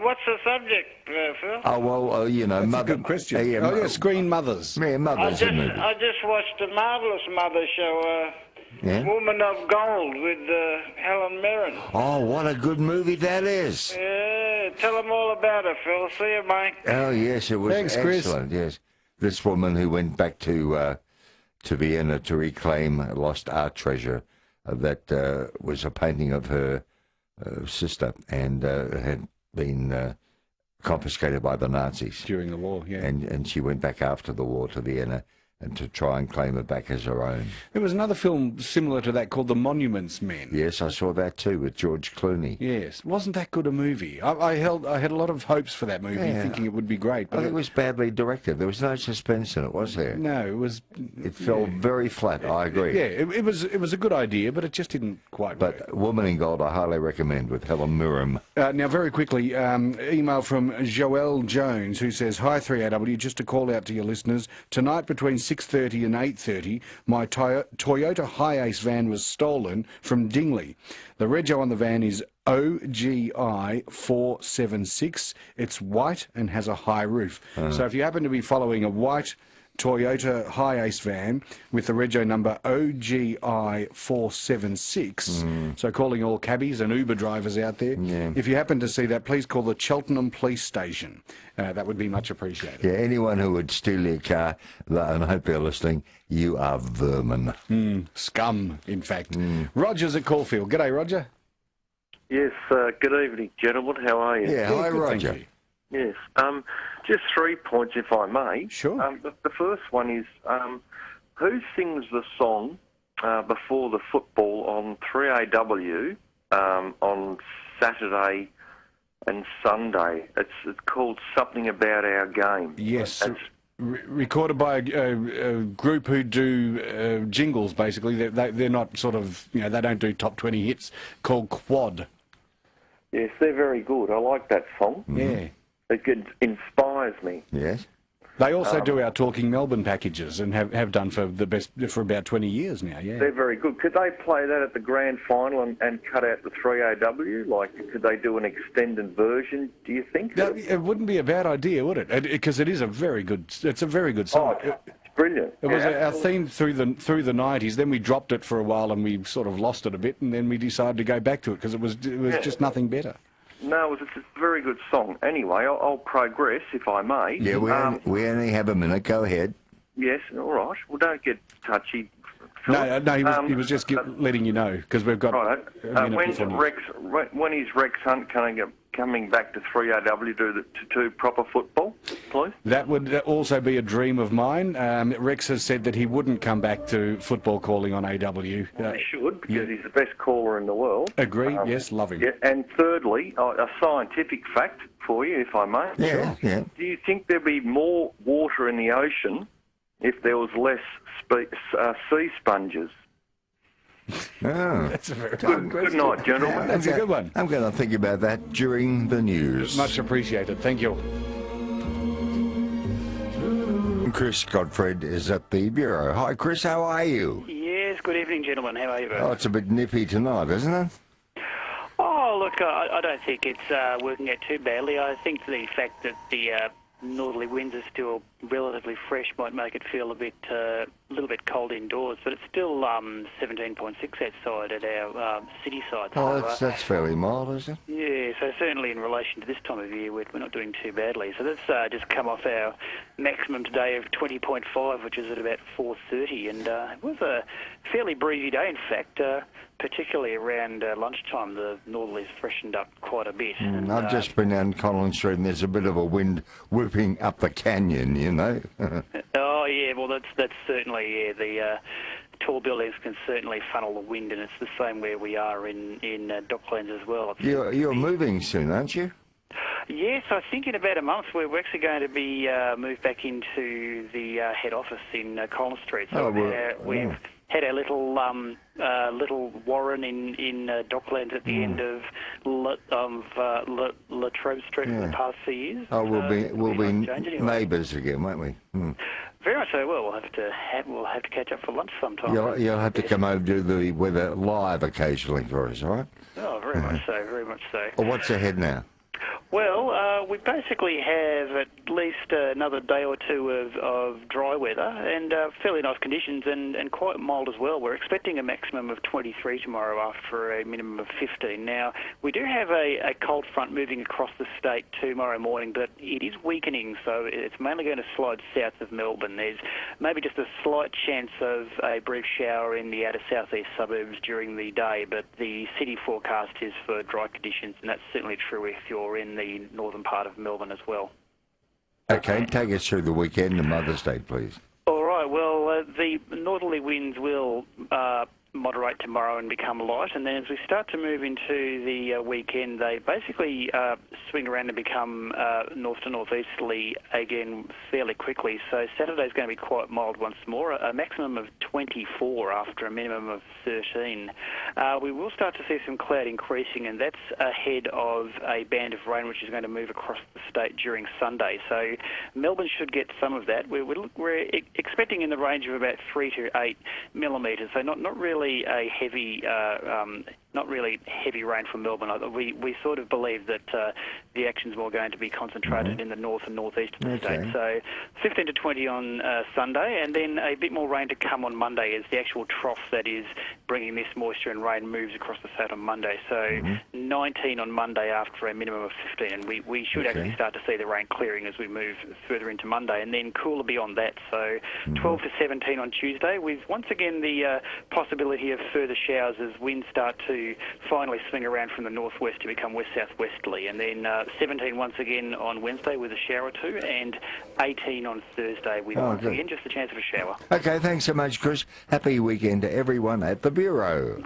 What's the subject, Phil? Oh, well, you know, That's mother... a good question. Screen mothers. Yeah, mothers, isn't it? I just watched a marvellous mother show, Woman of Gold with Helen Mirren. Oh, what a good movie that is. Yeah, tell them all about it, Phil. See you, mate. Oh, yes, it was excellent, Chris. yes. This woman who went back to Vienna to reclaim a lost art treasure that was a painting of her sister and had been confiscated by the Nazis. During the war, yeah. And she went back after the war to Vienna and to try and claim it back as her own. There was another film similar to that called The Monuments Men. Yes, I saw that too with George Clooney. Yes, wasn't that good a movie? I had a lot of hopes for that movie, thinking it would be great. But it was badly directed. There was no suspense in it, was there? No, it was. It fell very flat. I agree. Yeah, it was a good idea, but it just didn't quite work. But Woman in Gold, I highly recommend with Helen Mirren. Now, very quickly, email from Joelle Jones, who says, "Hi 3AW, just to call out to your listeners, tonight between 6:30 and 8:30, my Toyota Hi-Ace van was stolen from Dingley. The rego on the van is OGI 476. It's white and has a high roof. So if you happen to be following a white Toyota Hi-Ace van with the rego number OGI 476, so calling all cabbies and Uber drivers out there, if you happen to see that, please call the Cheltenham Police Station. That would be much appreciated. Yeah, anyone who would steal your car, and I hope they're listening, you are vermin. Scum, in fact. Roger's at Caulfield. G'day, Roger. Yes, good evening, gentlemen. How are you? Yeah, hi, good, Roger. Yes, just 3 points, if I may. Sure. The first one is, who sings the song before the football on 3AW on Saturday and Sunday? It's called Something About Our Game. Yes. Recorded by a group who do jingles, basically. They're not sort of, they don't do top 20 hits, called Quad. Yes, they're very good. I like that song. Yeah. It inspires me. Yes. They also do our Talking Melbourne packages and have done for about 20 years now, yeah. They're very good. Could they play that at the grand final and cut out the 3AW? Like, could they do an extended version, do you think? It wouldn't be a bad idea, would it? Because it's a very good song. Oh, it's brilliant. It was our theme through the 90s. Then we dropped it for a while and we sort of lost it a bit, and then we decided to go back to it because it was just nothing better. No, it's a very good song. Anyway, I'll progress, if I may. Yeah, we only have a minute. Go ahead. Yes, all right. Well, don't get touchy. No, he was just letting you know, because we've got a minute before news. When is Rex Hunt coming back to 3AW to do proper football, please? That would also be a dream of mine. Rex has said that he wouldn't come back to football calling on AW. He should, because he's the best caller in the world. Agreed, yes, love him. Yeah, and thirdly, a scientific fact for you, if I may. Yeah, yeah. Do you think there'd be more water in the ocean if there was less sea sponges? Oh, that's a very good night, gentlemen. That's a good one. I'm going to think about that during the news. Much appreciated. Thank you. Chris Godfred is at the Bureau. Hi, Chris. How are you? Yes, good evening, gentlemen. How are you both? Oh, it's a bit nippy tonight, isn't it? Oh, look, I don't think it's working out too badly. I think the fact that the northerly winds are still relatively fresh might make it feel a little bit cold indoors, but it's still 17.6 outside at our city side. Oh, that's fairly mild, is it? Yeah, so certainly in relation to this time of year, we're not doing too badly. So that's just come off our maximum today of 20.5, which is at about 4:30, and it was a fairly breezy day, in fact. Particularly around lunchtime, the northerlies freshened up quite a bit. I've just been down Collins Street and there's a bit of a wind whooping up the canyon, you know. Oh, yeah, well, that's certainly, yeah, the tall buildings can certainly funnel the wind, and it's the same where we are in Docklands as well. You're moving soon, aren't you? Yes, I think in about a month we're actually going to be moved back into the head office in Collins Street. So we've had our little warren in Docklands at the end of Latrobe Street for the past few years. Oh, we'll be neighbours again, won't we? Very much so. Well, we'll have to catch up for lunch sometime. You'll have to come over to do the weather live occasionally for us, all right? Oh, very much so. Very much so. Well, what's ahead now? Well, we basically have at least another day or two of dry weather and fairly nice conditions and quite mild as well. We're expecting a maximum of 23 tomorrow after a minimum of 15. Now, we do have a cold front moving across the state tomorrow morning, but it is weakening, so it's mainly going to slide south of Melbourne. There's maybe just a slight chance of a brief shower in the outer southeast suburbs during the day, but the city forecast is for dry conditions, and that's certainly true if you're in the northern part of Melbourne as well. Okay, take us through the weekend and Mother's Day, please. All right, well, the northerly winds will moderate tomorrow and become light, and then as we start to move into the weekend, they basically swing around and become north to northeasterly again fairly quickly. So Saturday's going to be quite mild once more, a maximum of 24 after a minimum of 13. We will start to see some cloud increasing, and that's ahead of a band of rain which is going to move across the state during Sunday. So Melbourne should get some of that. We're expecting in the range of about 3 to 8 millimetres, so not really a heavy, not really heavy rain from Melbourne. We sort of believe that the action's more going to be concentrated in the north and northeast of the state. So 15 to 20 on Sunday, and then a bit more rain to come on Monday as the actual trough that is bringing this moisture and rain moves across the state on Monday. So 19 on Monday after a minimum of 15, and we should actually start to see the rain clearing as we move further into Monday, and then cooler beyond that. So 12 to 17 on Tuesday, with once again the possibility of further showers as winds start to finally swing around from the northwest to become west-southwesterly, and then 17 once again on Wednesday with a shower or two, and 18 on Thursday with once again just a chance of a shower. Okay, thanks so much, Chris. Happy weekend to everyone at the Bureau.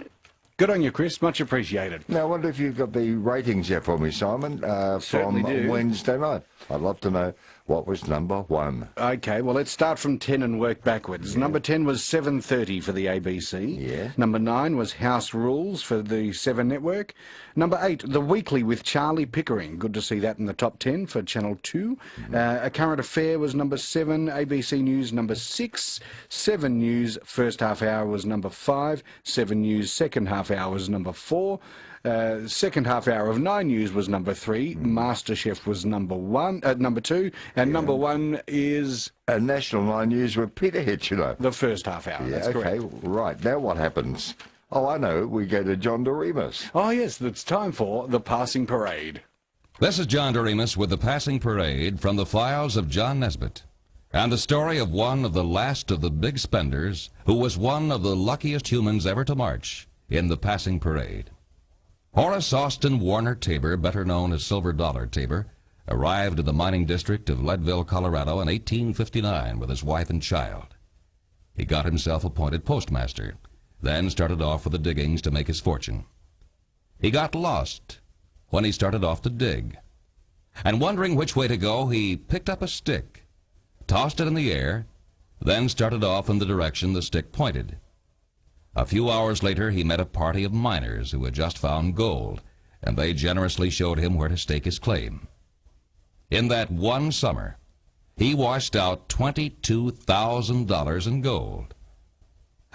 Good on you, Chris. Much appreciated. Now, I wonder if you've got the ratings there for me, Simon, from Wednesday night. I'd love to know what was number one. Okay, well, let's start from 10 and work backwards. Yeah. Number 10 was 7:30 for the ABC. Yeah. Number 9 was House Rules for the 7 Network. Number 8, The Weekly with Charlie Pickering. Good to see that in the top 10 for Channel 2. A Current Affair was number 7. ABC News number 6. 7 News first half hour was number 5. 7 News second half hour was number 4. Second half hour of 9 News was number 3. MasterChef was number 2, and number 1 is National 9 News with Peter Hitch, you know. The first half hour. That's correct. Okay, right. Now what happens? Oh, I know. We go to John Doremus. Oh yes, it's time for the Passing Parade. This is John Doremus with the Passing Parade from the files of John Nesbitt, and the story of one of the last of the big spenders who was one of the luckiest humans ever to march in the Passing Parade. Horace Austin Warner Tabor, better known as Silver Dollar Tabor, arrived in the mining district of Leadville, Colorado in 1859 with his wife and child. He got himself appointed postmaster, then started off with the diggings to make his fortune. He got lost when he started off to dig, and wondering which way to go, he picked up a stick, tossed it in the air, then started off in the direction the stick pointed. A few hours later, he met a party of miners who had just found gold, and they generously showed him where to stake his claim. In that one summer, he washed out $22,000 in gold.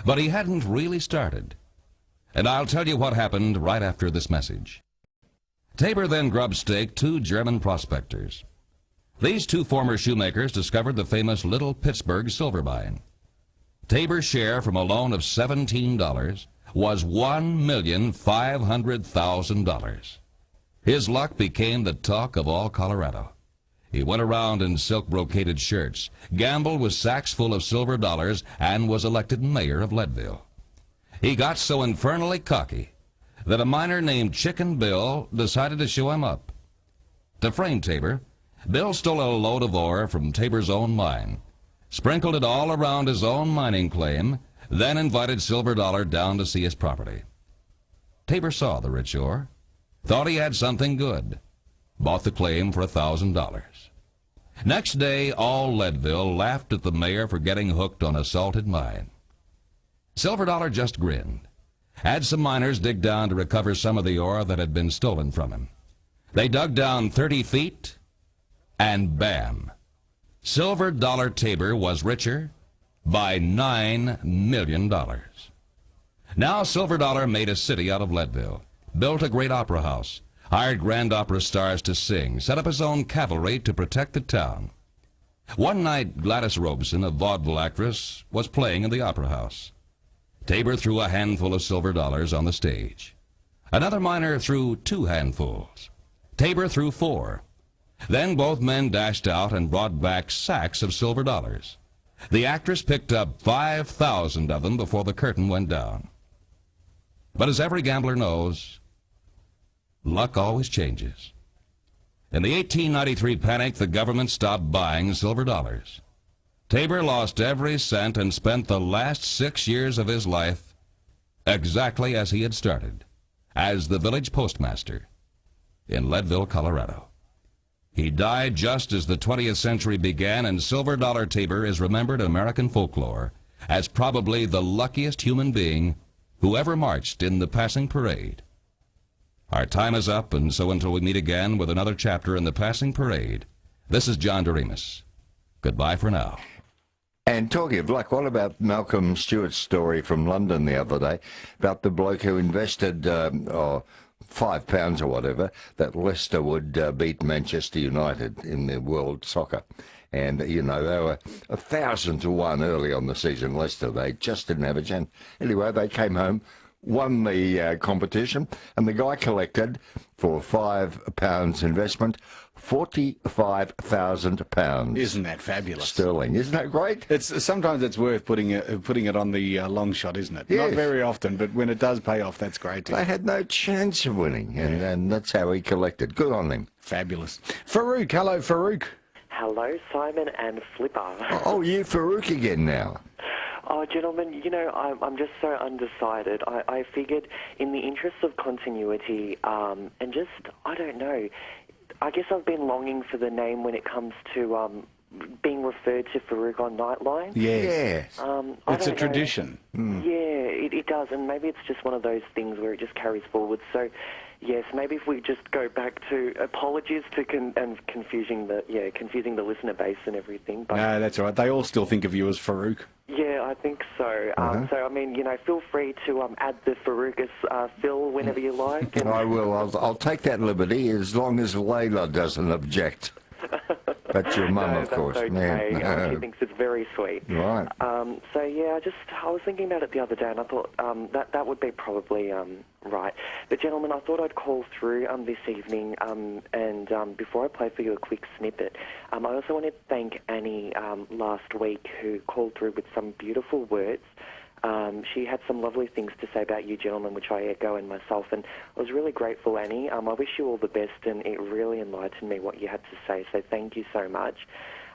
But he hadn't really started, and I'll tell you what happened right after this message. Tabor then grub-staked 2 German prospectors. These 2 former shoemakers discovered the famous Little Pittsburgh silver mine. Tabor's share from a loan of $17 was $1,500,000. His luck became the talk of all Colorado. He went around in silk brocaded shirts, gambled with sacks full of silver dollars, and was elected mayor of Leadville. He got so infernally cocky that a miner named Chicken Bill decided to show him up. To frame Tabor, Bill stole a load of ore from Tabor's own mine, sprinkled it all around his own mining claim, then invited Silver Dollar down to see his property. Tabor saw the rich ore, thought he had something good, bought the claim for $1,000. Next day, all Leadville laughed at the mayor for getting hooked on a salted mine. Silver Dollar just grinned. Had some miners dig down to recover some of the ore that had been stolen from him. They dug down 30 feet, and bam! Silver Dollar Tabor was richer by $9 million. Now Silver Dollar made a city out of Leadville, built a great opera house, hired grand opera stars to sing, set up his own cavalry to protect the town. One night, Gladys Robeson, a vaudeville actress, was playing in the opera house. Tabor threw a handful of silver dollars on the stage. Another miner threw 2 handfuls. Tabor threw 4. Then both men dashed out and brought back sacks of silver dollars. The actress picked up 5,000 of them before the curtain went down. But as every gambler knows, luck always changes. In the 1893 panic, the government stopped buying silver dollars. Tabor lost every cent and spent the last 6 years of his life exactly as he had started, as the village postmaster in Leadville, Colorado. He died just as the 20th century began, and Silver Dollar Tabor is remembered in American folklore as probably the luckiest human being who ever marched in the passing parade. Our time is up, and so until we meet again with another chapter in the passing parade, this is John Doremus. Goodbye for now. And talking of luck, what about Malcolm Stewart's story from London the other day about the bloke who invested £5 or whatever that Leicester would beat Manchester United in the World Soccer? And, you know, they were 1,000 to 1 early on the season, Leicester. They just didn't have a chance. Anyway, they came home, won the competition, and the guy collected, for £5 investment, £45,000. Isn't that fabulous? Sterling. Isn't that great? Sometimes it's worth putting it on the long shot, isn't it? Yes. Not very often, but when it does pay off, that's great. They had no chance of winning, and that's how he collected. Good on him. Fabulous. Farouk, hello, Farouk. Hello, Simon and Flipper. Oh, you Farouk again now. Oh, gentlemen, you know, I'm just so undecided. I figured in the interest of continuity, and just, I don't know, I guess I've been longing for the name when it comes to being referred to Farouk on Nightline. Yes. It's a tradition. Yeah, it does, and maybe it's just one of those things where it just carries forward. So, yes, maybe if we just go back to apologies to confusing the listener base and everything. But no, that's all right. They all still think of you as Farouk. yeah, I think so. So, I mean, you know, feel free to add the Farouk as Phil whenever you like. And I will. I'll take that liberty as long as Layla doesn't object. That's your mum, of course. That's okay. She thinks it's very sweet. Right. So yeah, I was thinking about it the other day, and I thought that would be probably right. But gentlemen, I thought I'd call through this evening, and before I play for you a quick snippet, I also want to thank Annie last week, who called through with some beautiful words. She had some lovely things to say about you gentlemen, which I echo in myself, and I was really grateful, Annie. I wish you all the best, and it really enlightened me what you had to say, so thank you so much.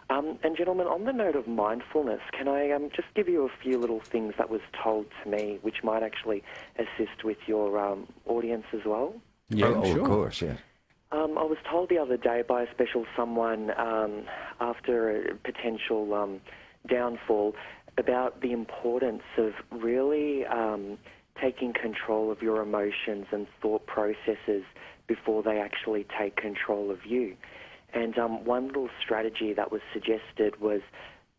And gentlemen, on the note of mindfulness, can I just give you a few little things that was told to me, which might actually assist with your audience as well? Yeah, sure. Of course, yeah. I was told the other day by a special someone after a potential downfall about the importance of really taking control of your emotions and thought processes before they actually take control of you. And one little strategy that was suggested was,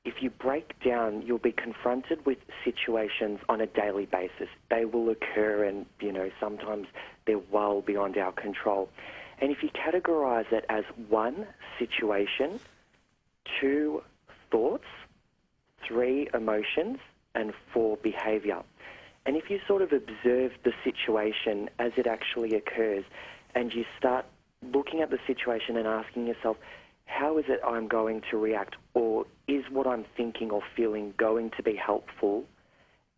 if you break down, you'll be confronted with situations on a daily basis. They will occur, and, you know, sometimes they're well beyond our control. And if you categorize it as 1, situation, 2, thoughts, 3, emotions, and 4, behaviour. And if you sort of observe the situation as it actually occurs, and you start looking at the situation and asking yourself, how is it I'm going to react, or is what I'm thinking or feeling going to be helpful?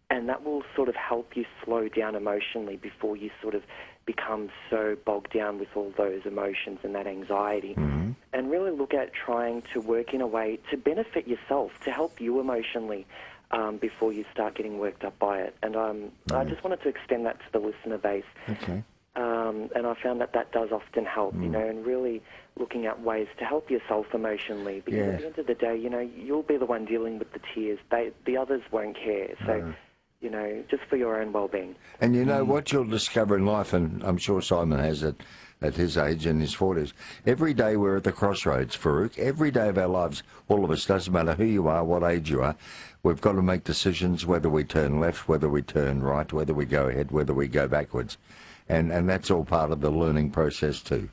And that will sort of help you slow down emotionally before you sort of become so bogged down with all those emotions and that anxiety. Mm-hmm. And really look at trying to work in a way to benefit yourself, to help you emotionally before you start getting worked up by it. And I just wanted to extend that to the listener base. Okay. And I found that does often help, you know, and really looking at ways to help yourself emotionally. Because at the end of the day, you know, you'll be the one dealing with the tears. The others won't care. So you know, just for your own well-being. And you know what you'll discover in life, and I'm sure Simon has it at his age, in his 40s, every day we're at the crossroads, Farouk. Every day of our lives, all of us, doesn't matter who you are, what age you are, we've got to make decisions whether we turn left, whether we turn right, whether we go ahead, whether we go backwards. And that's all part of the learning process too.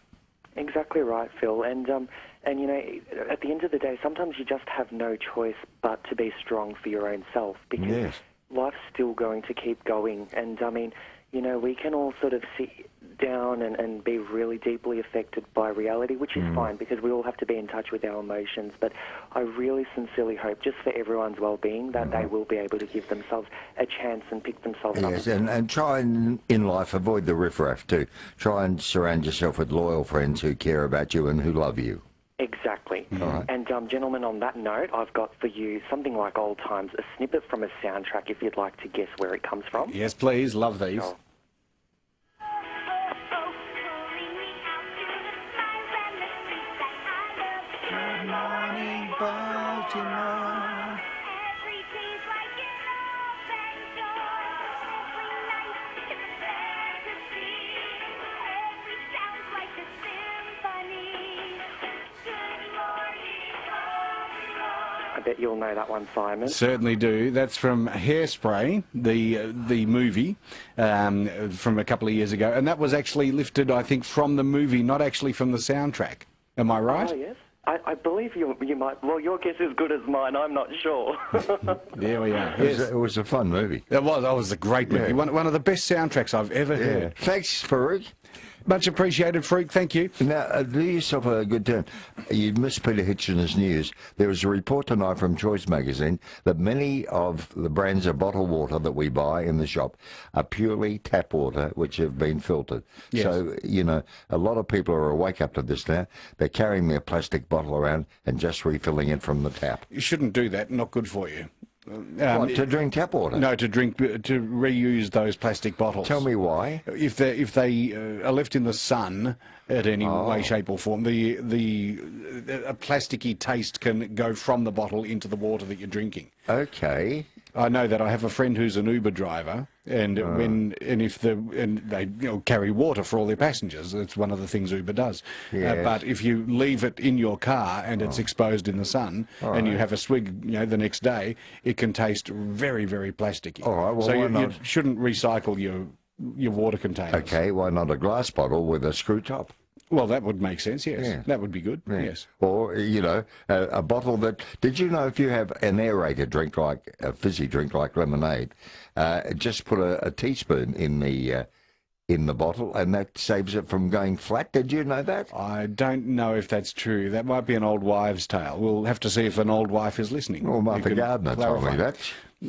Exactly right, Phil. And you know, at the end of the day, sometimes you just have no choice but to be strong for your own self, because life's still going to keep going. And I mean, you know, we can all sort of sit down and be really deeply affected by reality, which is fine, because we all have to be in touch with our emotions. But I really sincerely hope, just for everyone's well-being, that they will be able to give themselves a chance and pick themselves up. Yes, and try and, in life, avoid the riffraff too. Try and surround yourself with loyal friends who care about you and who love you. Exactly. All right. And gentlemen, on that note, I've got for you something like old times, a snippet from a soundtrack, if you'd like to guess where it comes from. Yes, please. Love these. Oh. Good morning, Baltimore. I bet you'll know that one, Simon. Certainly do. That's from Hairspray, the movie, from a couple of years ago. And that was actually lifted, I think, from the movie, not actually from the soundtrack. Am I right? Oh, yes. I believe you might. Well, your guess is good as mine. I'm not sure. There we are. Yes. It was a fun movie. It was. That was a great movie. One of the best soundtracks I've ever heard. Thanks, Farouk. Much appreciated, Freak. Thank you. Now, do yourself a good turn. You missed Peter Hitchener's news. There was a report tonight from Choice magazine that many of the brands of bottled water that we buy in the shop are purely tap water, which have been filtered. Yes. So, you know, a lot of people are awake up to this now. They're carrying their plastic bottle around and just refilling it from the tap. You shouldn't do that. Not good for you. What, to drink tap water? No, to reuse those plastic bottles. Tell me why. If they are left in the sun at any way, shape or form, a plasticky taste can go from the bottle into the water that you're drinking. Okay. I know that. I have a friend who's an Uber driver, and they carry water for all their passengers. It's one of the things Uber does. Yes. But if you leave it in your car and it's exposed in the sun, and you have a swig, the next day, it can taste very, very plasticky. All right. Well, so why you not? shouldn't recycle your water containers. Okay. Why not a glass bottle with a screw top? Well, that would make sense, yes. Yeah. That would be good, yes. Or, a bottle that... Did you know if you have an aerated drink, like a fizzy drink like lemonade, just put a teaspoon in the bottle and that saves it from going flat? Did you know that? I don't know if that's true. That might be an old wives' tale. We'll have to see if an old wife is listening. Well, Martha Gardner told me that.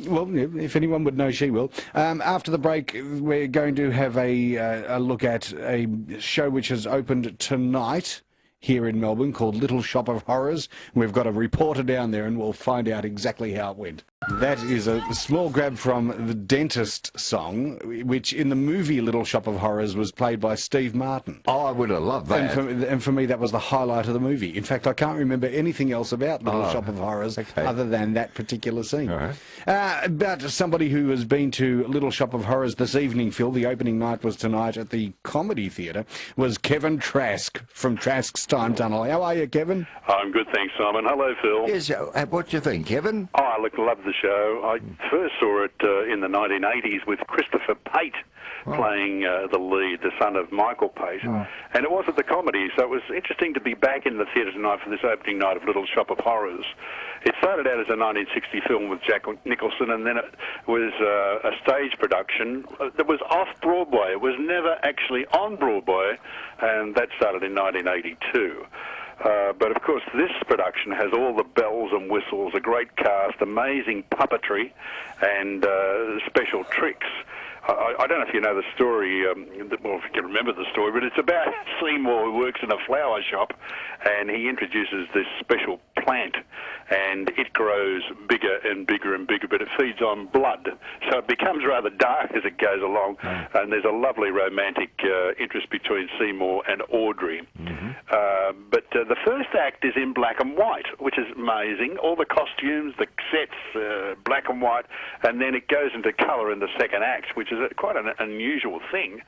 Well, if anyone would know, she will. After the break, we're going to have a look at a show which has opened tonight here in Melbourne called Little Shop of Horrors. We've got a reporter down there and we'll find out exactly how it went. That is a small grab from the Dentist song, which in the movie Little Shop of Horrors was played by Steve Martin. Oh, I would have loved that. And for me, that was the highlight of the movie. In fact, I can't remember anything else about Little Shop of Horrors other than that particular scene. All right. About somebody who has been to Little Shop of Horrors this evening, Phil, the opening night was tonight at the Comedy Theatre, was Kevin Trask from Trask's Time Tunnel. How are you, Kevin? I'm good, thanks, Simon. Hello, Phil. Yes, what do you think, Kevin? Oh, I love the show. I first saw it in the 1980s with Christopher Pate playing the lead, the son of Michael Pate. And it was at the Comedy, so it was interesting to be back in the theatre tonight for this opening night of Little Shop of Horrors. It started out as a 1960 film with Jack Nicholson, and then it was a stage production that was off-Broadway. It was never actually on Broadway, and that started in 1982. But of course, this production has all the bells and whistles, a great cast, amazing puppetry, and special tricks. I don't know if you know the story, or if you can remember the story, but it's about Seymour who works in a flower shop, and he introduces this special plant, and it grows bigger and bigger and bigger, but it feeds on blood, so it becomes rather dark as it goes along, and there's a lovely romantic interest between Seymour and Audrey. But the first act is in black and white, which is amazing. All the costumes, the sets, black and white, and then it goes into colour in the second act, which is quite an unusual thing.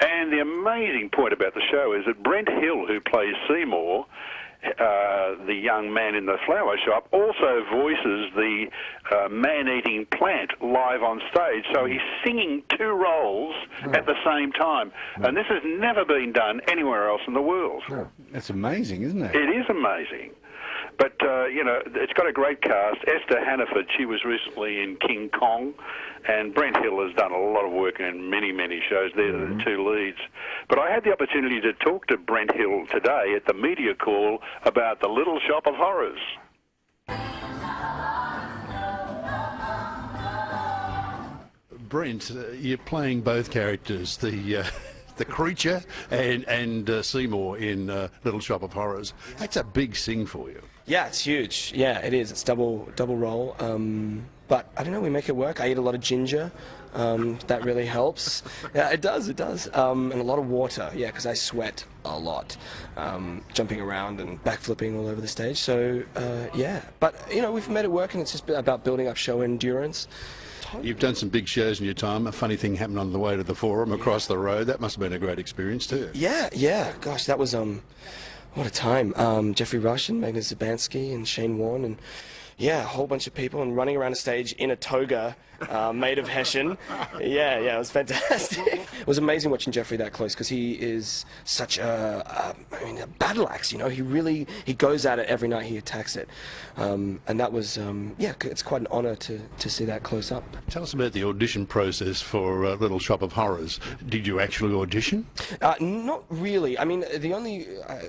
And the amazing point about the show is that Brent Hill, who plays Seymour, the young man in the flower shop, also voices the man-eating plant live on stage. So he's singing two roles at the same time. And this has never been done anywhere else in the world. That's amazing, isn't it? It is amazing. But, you know, it's got a great cast. Esther Hannaford, she was recently in King Kong, and Brent Hill has done a lot of work in many, many shows. They're the two leads. But I had the opportunity to talk to Brent Hill today at the media call about The Little Shop of Horrors. Brent, you're playing both characters, the creature and Seymour in Little Shop of Horrors. That's a big sing for you. Yeah, it's huge. Yeah, it is. It's double role. But I don't know, we make it work. I eat a lot of ginger. That really helps. Yeah, it does. And a lot of water, yeah, because I sweat a lot, jumping around and backflipping all over the stage. So, yeah. But, you know, we've made it work, and it's just about building up show endurance. You've done some big shows in your time. A funny thing happened on the way to the Forum across the road. That must have been a great experience too. Yeah. Gosh, that was, what a time. Jeffrey Rush and Magnus Zubanski and Shane Warne and, yeah, a whole bunch of people and running around a stage in a toga made of Hessian. Yeah, it was fantastic. It was amazing watching Jeffrey that close because he is such a battle axe, you know. He goes at it every night, he attacks it. And that was, yeah, it's quite an honour to see that close up. Tell us about the audition process for Little Shop of Horrors. Did you actually audition? Not really. I mean, the only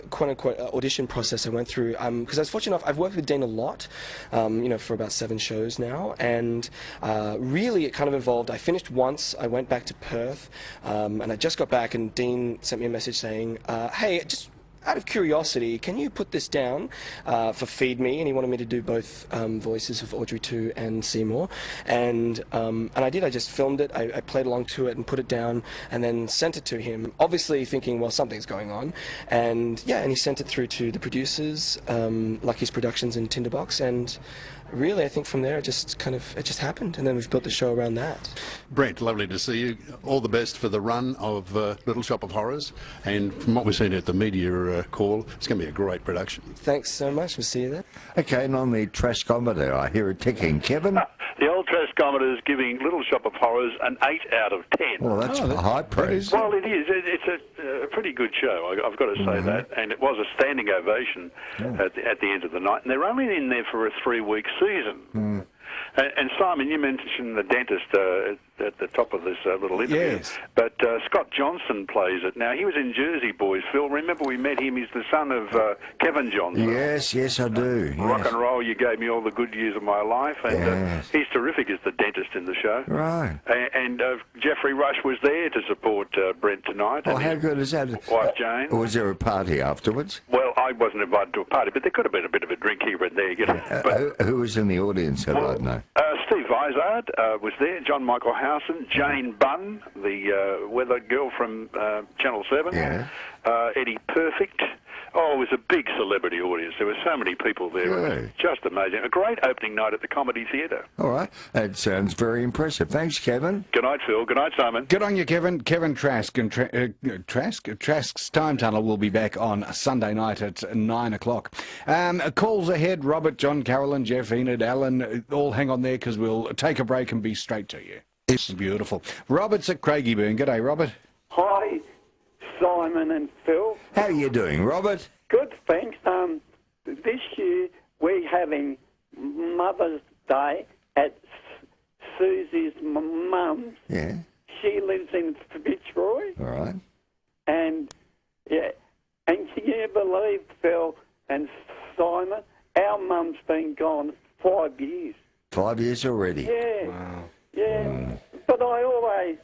quote-unquote audition process I went through, because I was fortunate enough, I've worked with Dean a lot, you know, for about 7 shows now, and really it kind of involved, I finished once, I went back to Perth, and I just got back and Dean sent me a message saying, hey, just out of curiosity, can you put this down for Feed Me? And he wanted me to do both voices of Audrey 2 and Seymour. And I did. I just filmed it. I played along to it and put it down and then sent it to him, obviously thinking, well, something's going on. And, yeah, and he sent it through to the producers, Lucky's Productions and Tinderbox. And really, I think from there it just happened, and then we've built the show around that. Brent, lovely to see you. All the best for the run of Little Shop of Horrors, and from what we've seen at the media call, it's going to be a great production. Thanks so much. We'll see you there. Okay, and on the Traskometer, I hear it ticking. Kevin? The old Traskometer is giving Little Shop of Horrors an 8 out of 10. Well, that's high praise. Well, it is. It's a pretty good show, I've got to say that. And it was a standing ovation at the end of the night. And they're only in there for a 3-week season. And Simon, you mentioned the dentist at the top of this little interview. Yes. But Scott Johnson plays it. Now, he was in Jersey Boys, Phil. Remember we met him? He's the son of Kevin Johnson. Yes, I do. Rock and roll, you gave me all the good years of my life. And he's terrific as the dentist in the show. Right. And Jeffrey Rush was there to support Brent tonight. Oh, how good is that? Wife Jane. Was there a party afterwards? Well, I wasn't invited to a party, but there could have been a bit of a drink here and there. You know. But, who was in the audience that I'd know? Steve Vizard was there, John Michael Howson, Jane Bunn, the weather girl from Channel 7, Eddie Perfect. Oh, it was a big celebrity audience. There were so many people there. It was just amazing. A great opening night at the Comedy Theatre. All right. That sounds very impressive. Thanks, Kevin. Good night, Phil. Good night, Simon. Good on you, Kevin. Kevin Trask and Trask's Time Tunnel will be back on Sunday night at 9 o'clock. Calls ahead. Robert, John, Carolyn, Jeff, Enid, Alan, all hang on there because we'll take a break and be straight to you. It's beautiful. Robert's at Craigieburn. G'day, Robert. Hi, Simon and Phil. How are you doing, Robert? Good, thanks. This year we're having Mother's Day at Susie's mum's. Yeah. She lives in Fitzroy. All right. And, and can you believe, Phil and Simon, our mum's been gone 5 years. 5 years already? Yeah. Wow. Yeah. But I always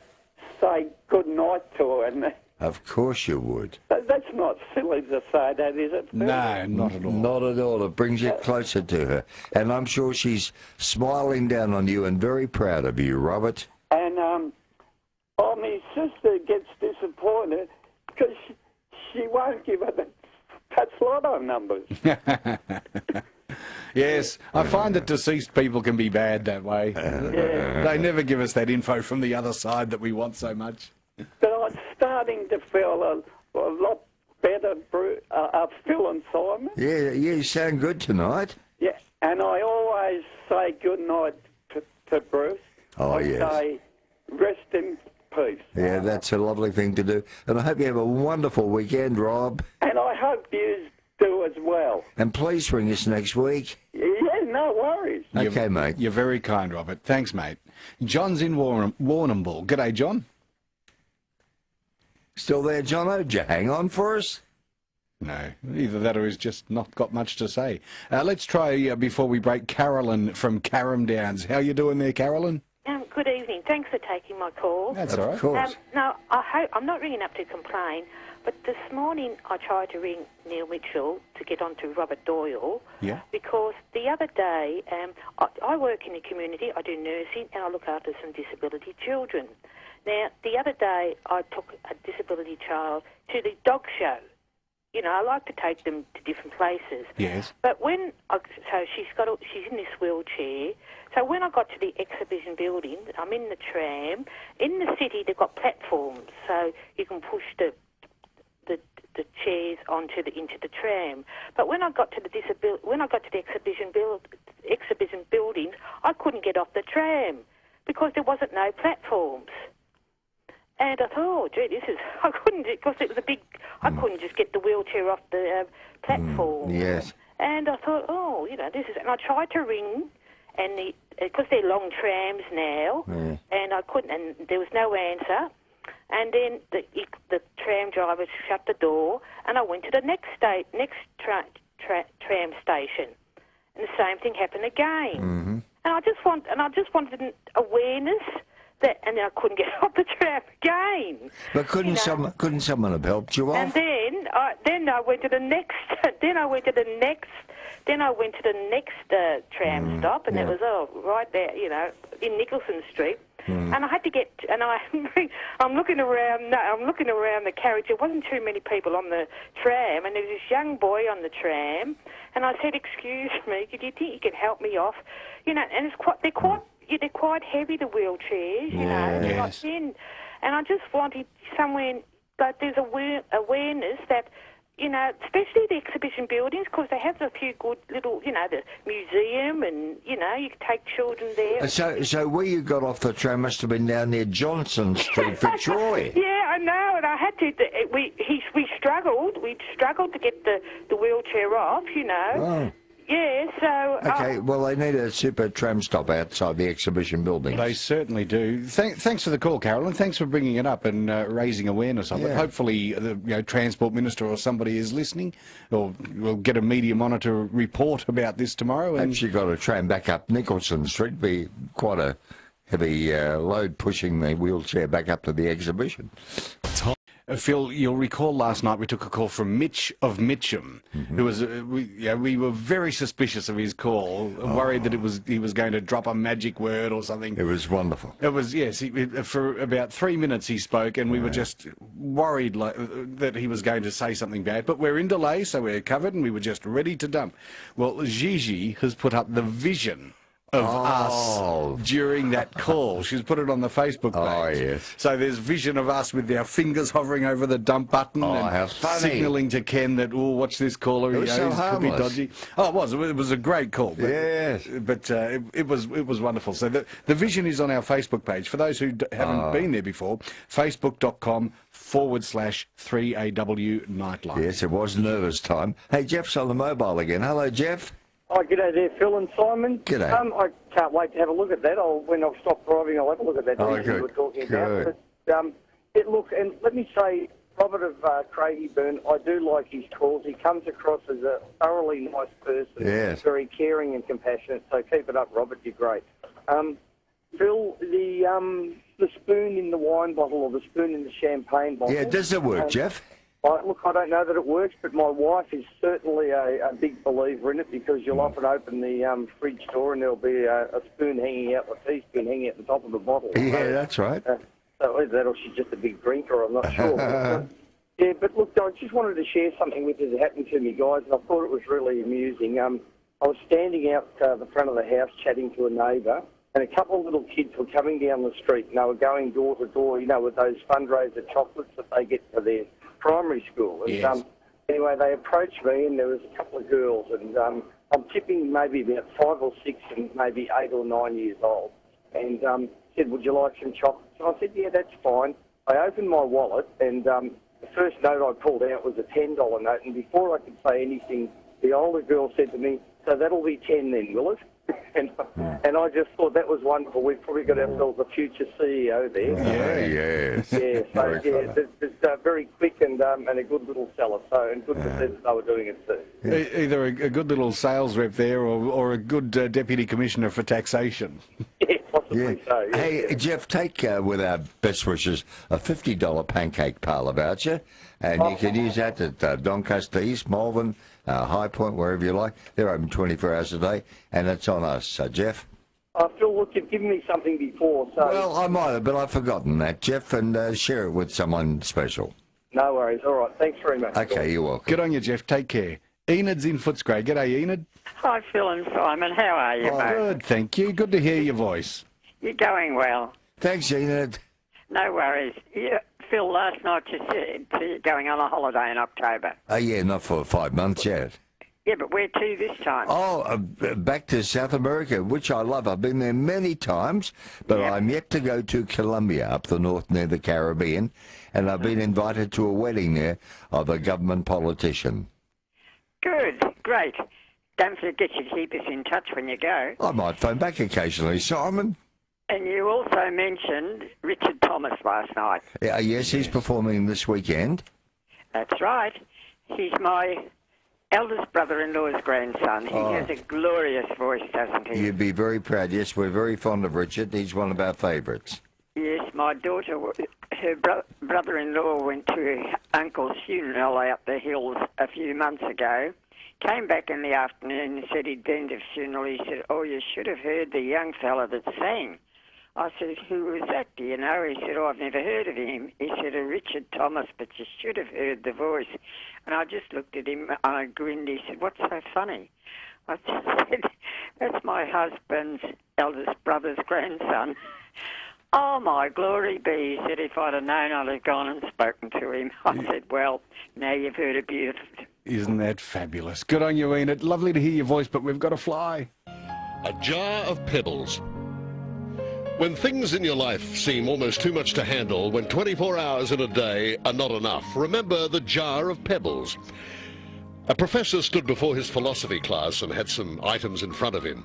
say good night to her, and Of course you would. That's not silly to say that, is it? No, not at all. Not at all. It brings you closer to her. And I'm sure she's smiling down on you and very proud of you, Robert. And my sister gets disappointed because she won't give her the Pat's Lotto numbers. Yes, I find that deceased people can be bad that way. They never give us that info from the other side that we want so much. But I'm starting to feel a lot better, Phil and Simon. Yeah, you sound good tonight. Yeah, and I always say good night to Bruce. Oh, I yes. say rest in peace. Yeah, that's a lovely thing to do. And I hope you have a wonderful weekend, Rob. And I hope you do as well. And please ring us next week. Yeah, no worries. Okay, mate. You're very kind, Robert. Thanks, mate. John's in Warrnambool. G'day, John. Still there, Jono? Did you hang on for us? No, either that or he's just not got much to say. Let's try, before we break, Carolyn from Carrum Downs. How you doing there, Carolyn? Good evening. Thanks for taking my call. That's all right. Of course. No, I'm not ringing up to complain, but this morning I tried to ring Neil Mitchell to get on to Robert Doyle. Yeah. Because the other day, I work in the community, I do nursing, and I look after some disability children. Now, the other day I took a disability child to the dog show. You know, I like to take them to different places. Yes. But she's in this wheelchair. So when I got to the exhibition building, I'm in the tram. In the city, they've got platforms, so you can push the chairs into the tram. But when I got to the exhibition buildings, I couldn't get off the tram because there wasn't no platforms. And I thought, oh, gee, I couldn't, because it was I couldn't just get the wheelchair off the platform. Yes. And I thought, oh, you know, and I tried to ring, and because they're long trams now, and I couldn't, and there was no answer. And then the tram driver shut the door, and I went to the next tram station, and the same thing happened again. Mm-hmm. And I just wanted an awareness. And then I couldn't get off the tram again. But couldn't someone have helped you off? And then I went to the next. Then I went to the next tram stop, and it was right there, you know, in Nicholson Street. And I had to get. And I'm looking around. No, I'm looking around the carriage. There wasn't too many people on the tram, and there was this young boy on the tram. And I said, "Excuse me, do you think you could help me off?" You know, and they're quite heavy, the wheelchairs, you know, they're not thin. And I just wanted somewhere that there's awareness that, you know, especially the exhibition buildings, because they have a few good little, you know, the museum and, you know, you can take children there. So where you got off the tram must have been down near Johnson Street, Fitzroy. Yeah, I know, and I had to, we struggled to get the wheelchair off, you know. Oh. Yeah, so... Okay, well, they need a super tram stop outside the exhibition building. They certainly do. Thanks for the call, Carolyn. Thanks for bringing it up and raising awareness of it. Hopefully the Transport Minister or somebody is listening, or we'll get a media monitor report about this tomorrow. And Perhaps you got a tram back up Nicholson Street, be quite a heavy load pushing the wheelchair back up to the exhibition. Phil, you'll recall last night we took a call from Mitch of Mitcham, who was we were very suspicious of his call, worried that he was going to drop a magic word or something. It was wonderful. It was, yes. For about 3 minutes he spoke, and we were just worried that he was going to say something bad. But we're in delay, so we're covered, and we were just ready to dump. Well, Gigi has put up the vision of us during that call. She's put it on the Facebook page. Oh, yes. So there's vision of us with our fingers hovering over the dump button and signalling to Ken that, oh, watch this caller. It was so could be harmless. dodgy. Oh, it was. It was a great call. But, yes. But it was wonderful. So the vision is on our Facebook page. For those who haven't been there before, facebook.com/3AW Nightline. Yes, it was nervous time. Hey, Jeff's on the mobile again. Hello, Jeff. Hi, g'day there, Phil and Simon. G'day. I can't wait to have a look at that. When I'll stop driving, I'll have a look at that Oh, you good. were talking about. Good. But, and let me say, Robert of Craigieburn, I do like his calls. He comes across as a thoroughly nice person, Yes. very caring and compassionate. So keep it up, Robert. You're great. Phil, the spoon in the wine bottle or the spoon in the champagne bottle. Yeah, does it work, Jeff? Look, I don't know that it works, but my wife is certainly a big believer in it because you'll often open the fridge door and there'll be a spoon hanging out, a teaspoon hanging out the top of the bottle. Yeah, that's right. So is that or she's just a big drinker, I'm not sure. Yeah, but look, I just wanted to share something with you that happened to me, guys, and I thought it was really amusing. I was standing out the front of the house chatting to a neighbour, and a couple of little kids were coming down the street, and they were going door to door, with those fundraiser chocolates that they get for their primary school. And, yes. Anyway, they approached me, and there was a couple of girls, and I'm tipping maybe about 5 or 6 and maybe 8 or 9 years old, and said, would you like some chocolates? And I said, yeah, that's fine. I opened my wallet, and the first note I pulled out was a $10 note, and before I could say anything, the older girl said to me, so that'll be 10 then, will it? And I just thought that was wonderful. We've probably got ourselves a future CEO there. Yes. Yeah, so it's very quick and a good little seller. So, and good to see that they were doing it too. Either a good little sales rep there or a good deputy commissioner for taxation. Yeah, possibly so. Yeah, Hey, Jeff, take with our best wishes a $50 pancake parlour voucher, and you can use that at Doncaster East, Malvern, High Point, wherever you like. They're open 24 hours a day, and it's on us, Jeff. Phil, look, you've given me something before, so... Well, I might have, but I've forgotten that, Jeff, and share it with someone special. No worries. All right. Thanks very much. Okay, you're welcome. Good on you, Jeff. Take care. Enid's in Footscray. G'day, Enid. Hi, Phil and Simon. How are you, mate? Good, thank you. Good to hear your voice. You're going well. Thanks, Enid. No worries. Yeah, Phil, last night you said you're going on a holiday in October. Yeah, not for 5 months yet. Yeah, but where to this time? Oh, back to South America, which I love. I've been there many times, but I'm yet to go to Colombia, up the north near the Caribbean, and I've been invited to a wedding there of a government politician. Good, great. Don't forget you keep us in touch when you go. I might phone back occasionally, Simon. And you also mentioned Richard Thomas last night. Yes, he's performing this weekend. That's right. He's my eldest brother-in-law's grandson. He has a glorious voice, doesn't he? You'd be very proud. Yes, we're very fond of Richard. He's one of our favourites. Yes, my daughter, her brother-in-law went to her uncle's funeral out the hills a few months ago, came back in the afternoon and said he'd been to the funeral. He said, oh, you should have heard the young fella that sang. I said, who was that, do you know? He said, oh, I've never heard of him. He said, Richard Thomas, but you should have heard the voice. And I just looked at him and I grinned. He said, what's so funny? I said, that's my husband's eldest brother's grandson. Oh, my glory be. He said, if I'd have known, I'd have gone and spoken to him. I said, well, now you've heard a beautiful... Isn't that fabulous? Good on you, Enid. Lovely to hear your voice, but we've got to fly. A jar of pebbles. When things in your life seem almost too much to handle, when 24 hours in a day are not enough, remember the jar of pebbles. A professor stood before his philosophy class and had some items in front of him.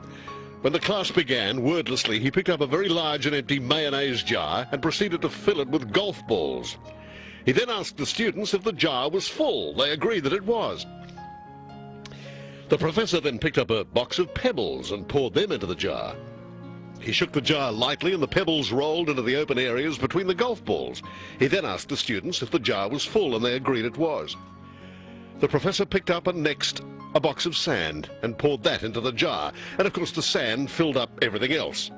When the class began, wordlessly, he picked up a very large and empty mayonnaise jar and proceeded to fill it with golf balls. He then asked the students if the jar was full. They agreed that it was. The professor then picked up a box of pebbles and poured them into the jar. He shook the jar lightly and the pebbles rolled into the open areas between the golf balls. He then asked the students if the jar was full, and they agreed it was. The professor picked up next a box of sand and poured that into the jar, and of course the sand filled up everything else.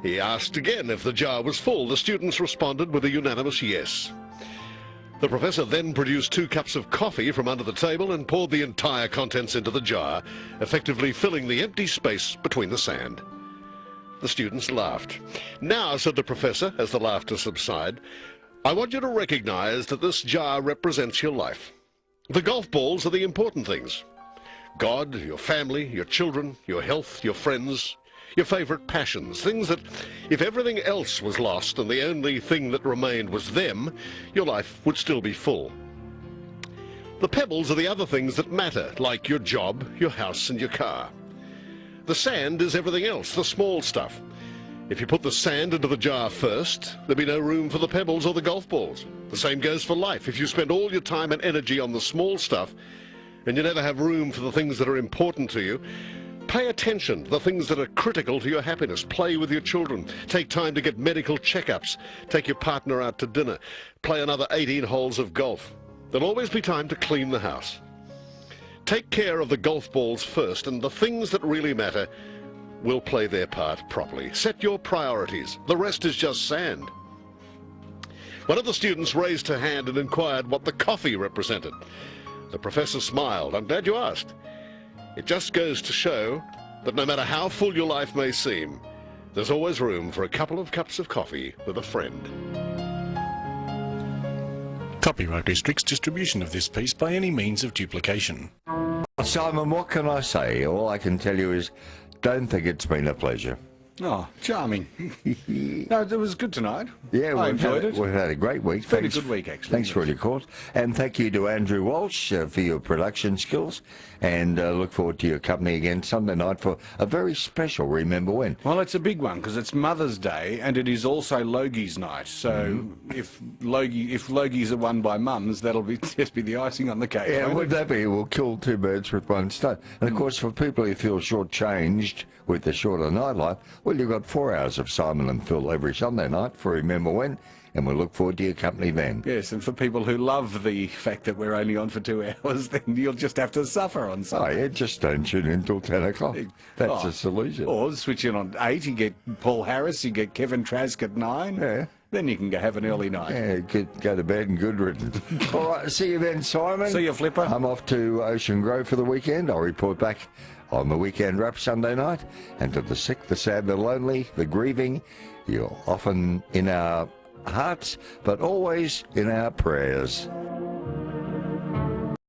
He asked again if the jar was full. The students responded with a unanimous yes. The professor then produced 2 cups of coffee from under the table and poured the entire contents into the jar, effectively filling the empty space between the sand. The students laughed. Now, said the professor, as the laughter subsided, I want you to recognize that this jar represents your life. The golf balls are the important things. God, your family, your children, your health, your friends, your favorite passions, things that, if everything else was lost and the only thing that remained was them, your life would still be full. The pebbles are the other things that matter, like your job, your house, and your car. The sand is everything else, the small stuff. If you put the sand into the jar first, there'll be no room for the pebbles or the golf balls. The same goes for life. If you spend all your time and energy on the small stuff, and you never have room for the things that are important to you, Pay attention to the things that are critical to your happiness. Play with your children. Take time to get medical checkups. Take your partner out to dinner. Play another 18 holes of golf. There'll always be time to clean the house. Take care of the golf balls first, and the things that really matter will play their part properly. Set your priorities. The rest is just sand. One of the students raised her hand and inquired what the coffee represented. The professor smiled. I'm glad you asked. It just goes to show that no matter how full your life may seem, there's always room for a couple of cups of coffee with a friend. Copyright restricts distribution of this piece by any means of duplication. Simon, what can I say? All I can tell you is, don't think it's been a pleasure. Oh, charming. No, it was good tonight. Yeah, I enjoyed it. We've had a great week. It's been a good week, actually. Thanks for your call. And thank you to Andrew Walsh for your production skills. And look forward to your company again Sunday night for a very special Remember When. Well, it's a big one because it's Mother's Day and it is also Logie's night. So if Logies are won by mums, that'll be just be the icing on the cake. Yeah, would that be? We'll kill two birds with one stone. And of course, for people who feel shortchanged with the shorter nightlife, well, you've got 4 hours of Simon and Phil every Sunday night for Remember When, and we'll look forward to your company then. Yes, and for people who love the fact that we're only on for 2 hours, then you'll just have to suffer on Sunday. Oh, yeah, just don't tune in till 10 o'clock. That's the solution. Or switch in on 8, you get Paul Harris, you get Kevin Trask at 9. Yeah. Then you can go have an early night. Yeah, go to bed and good riddance. All right, see you then, Simon. See you, Flipper. I'm off to Ocean Grove for the weekend. I'll report back on the weekend wrap Sunday night. And to the sick, the sad, the lonely, the grieving, you're often in our hearts, but always in our prayers.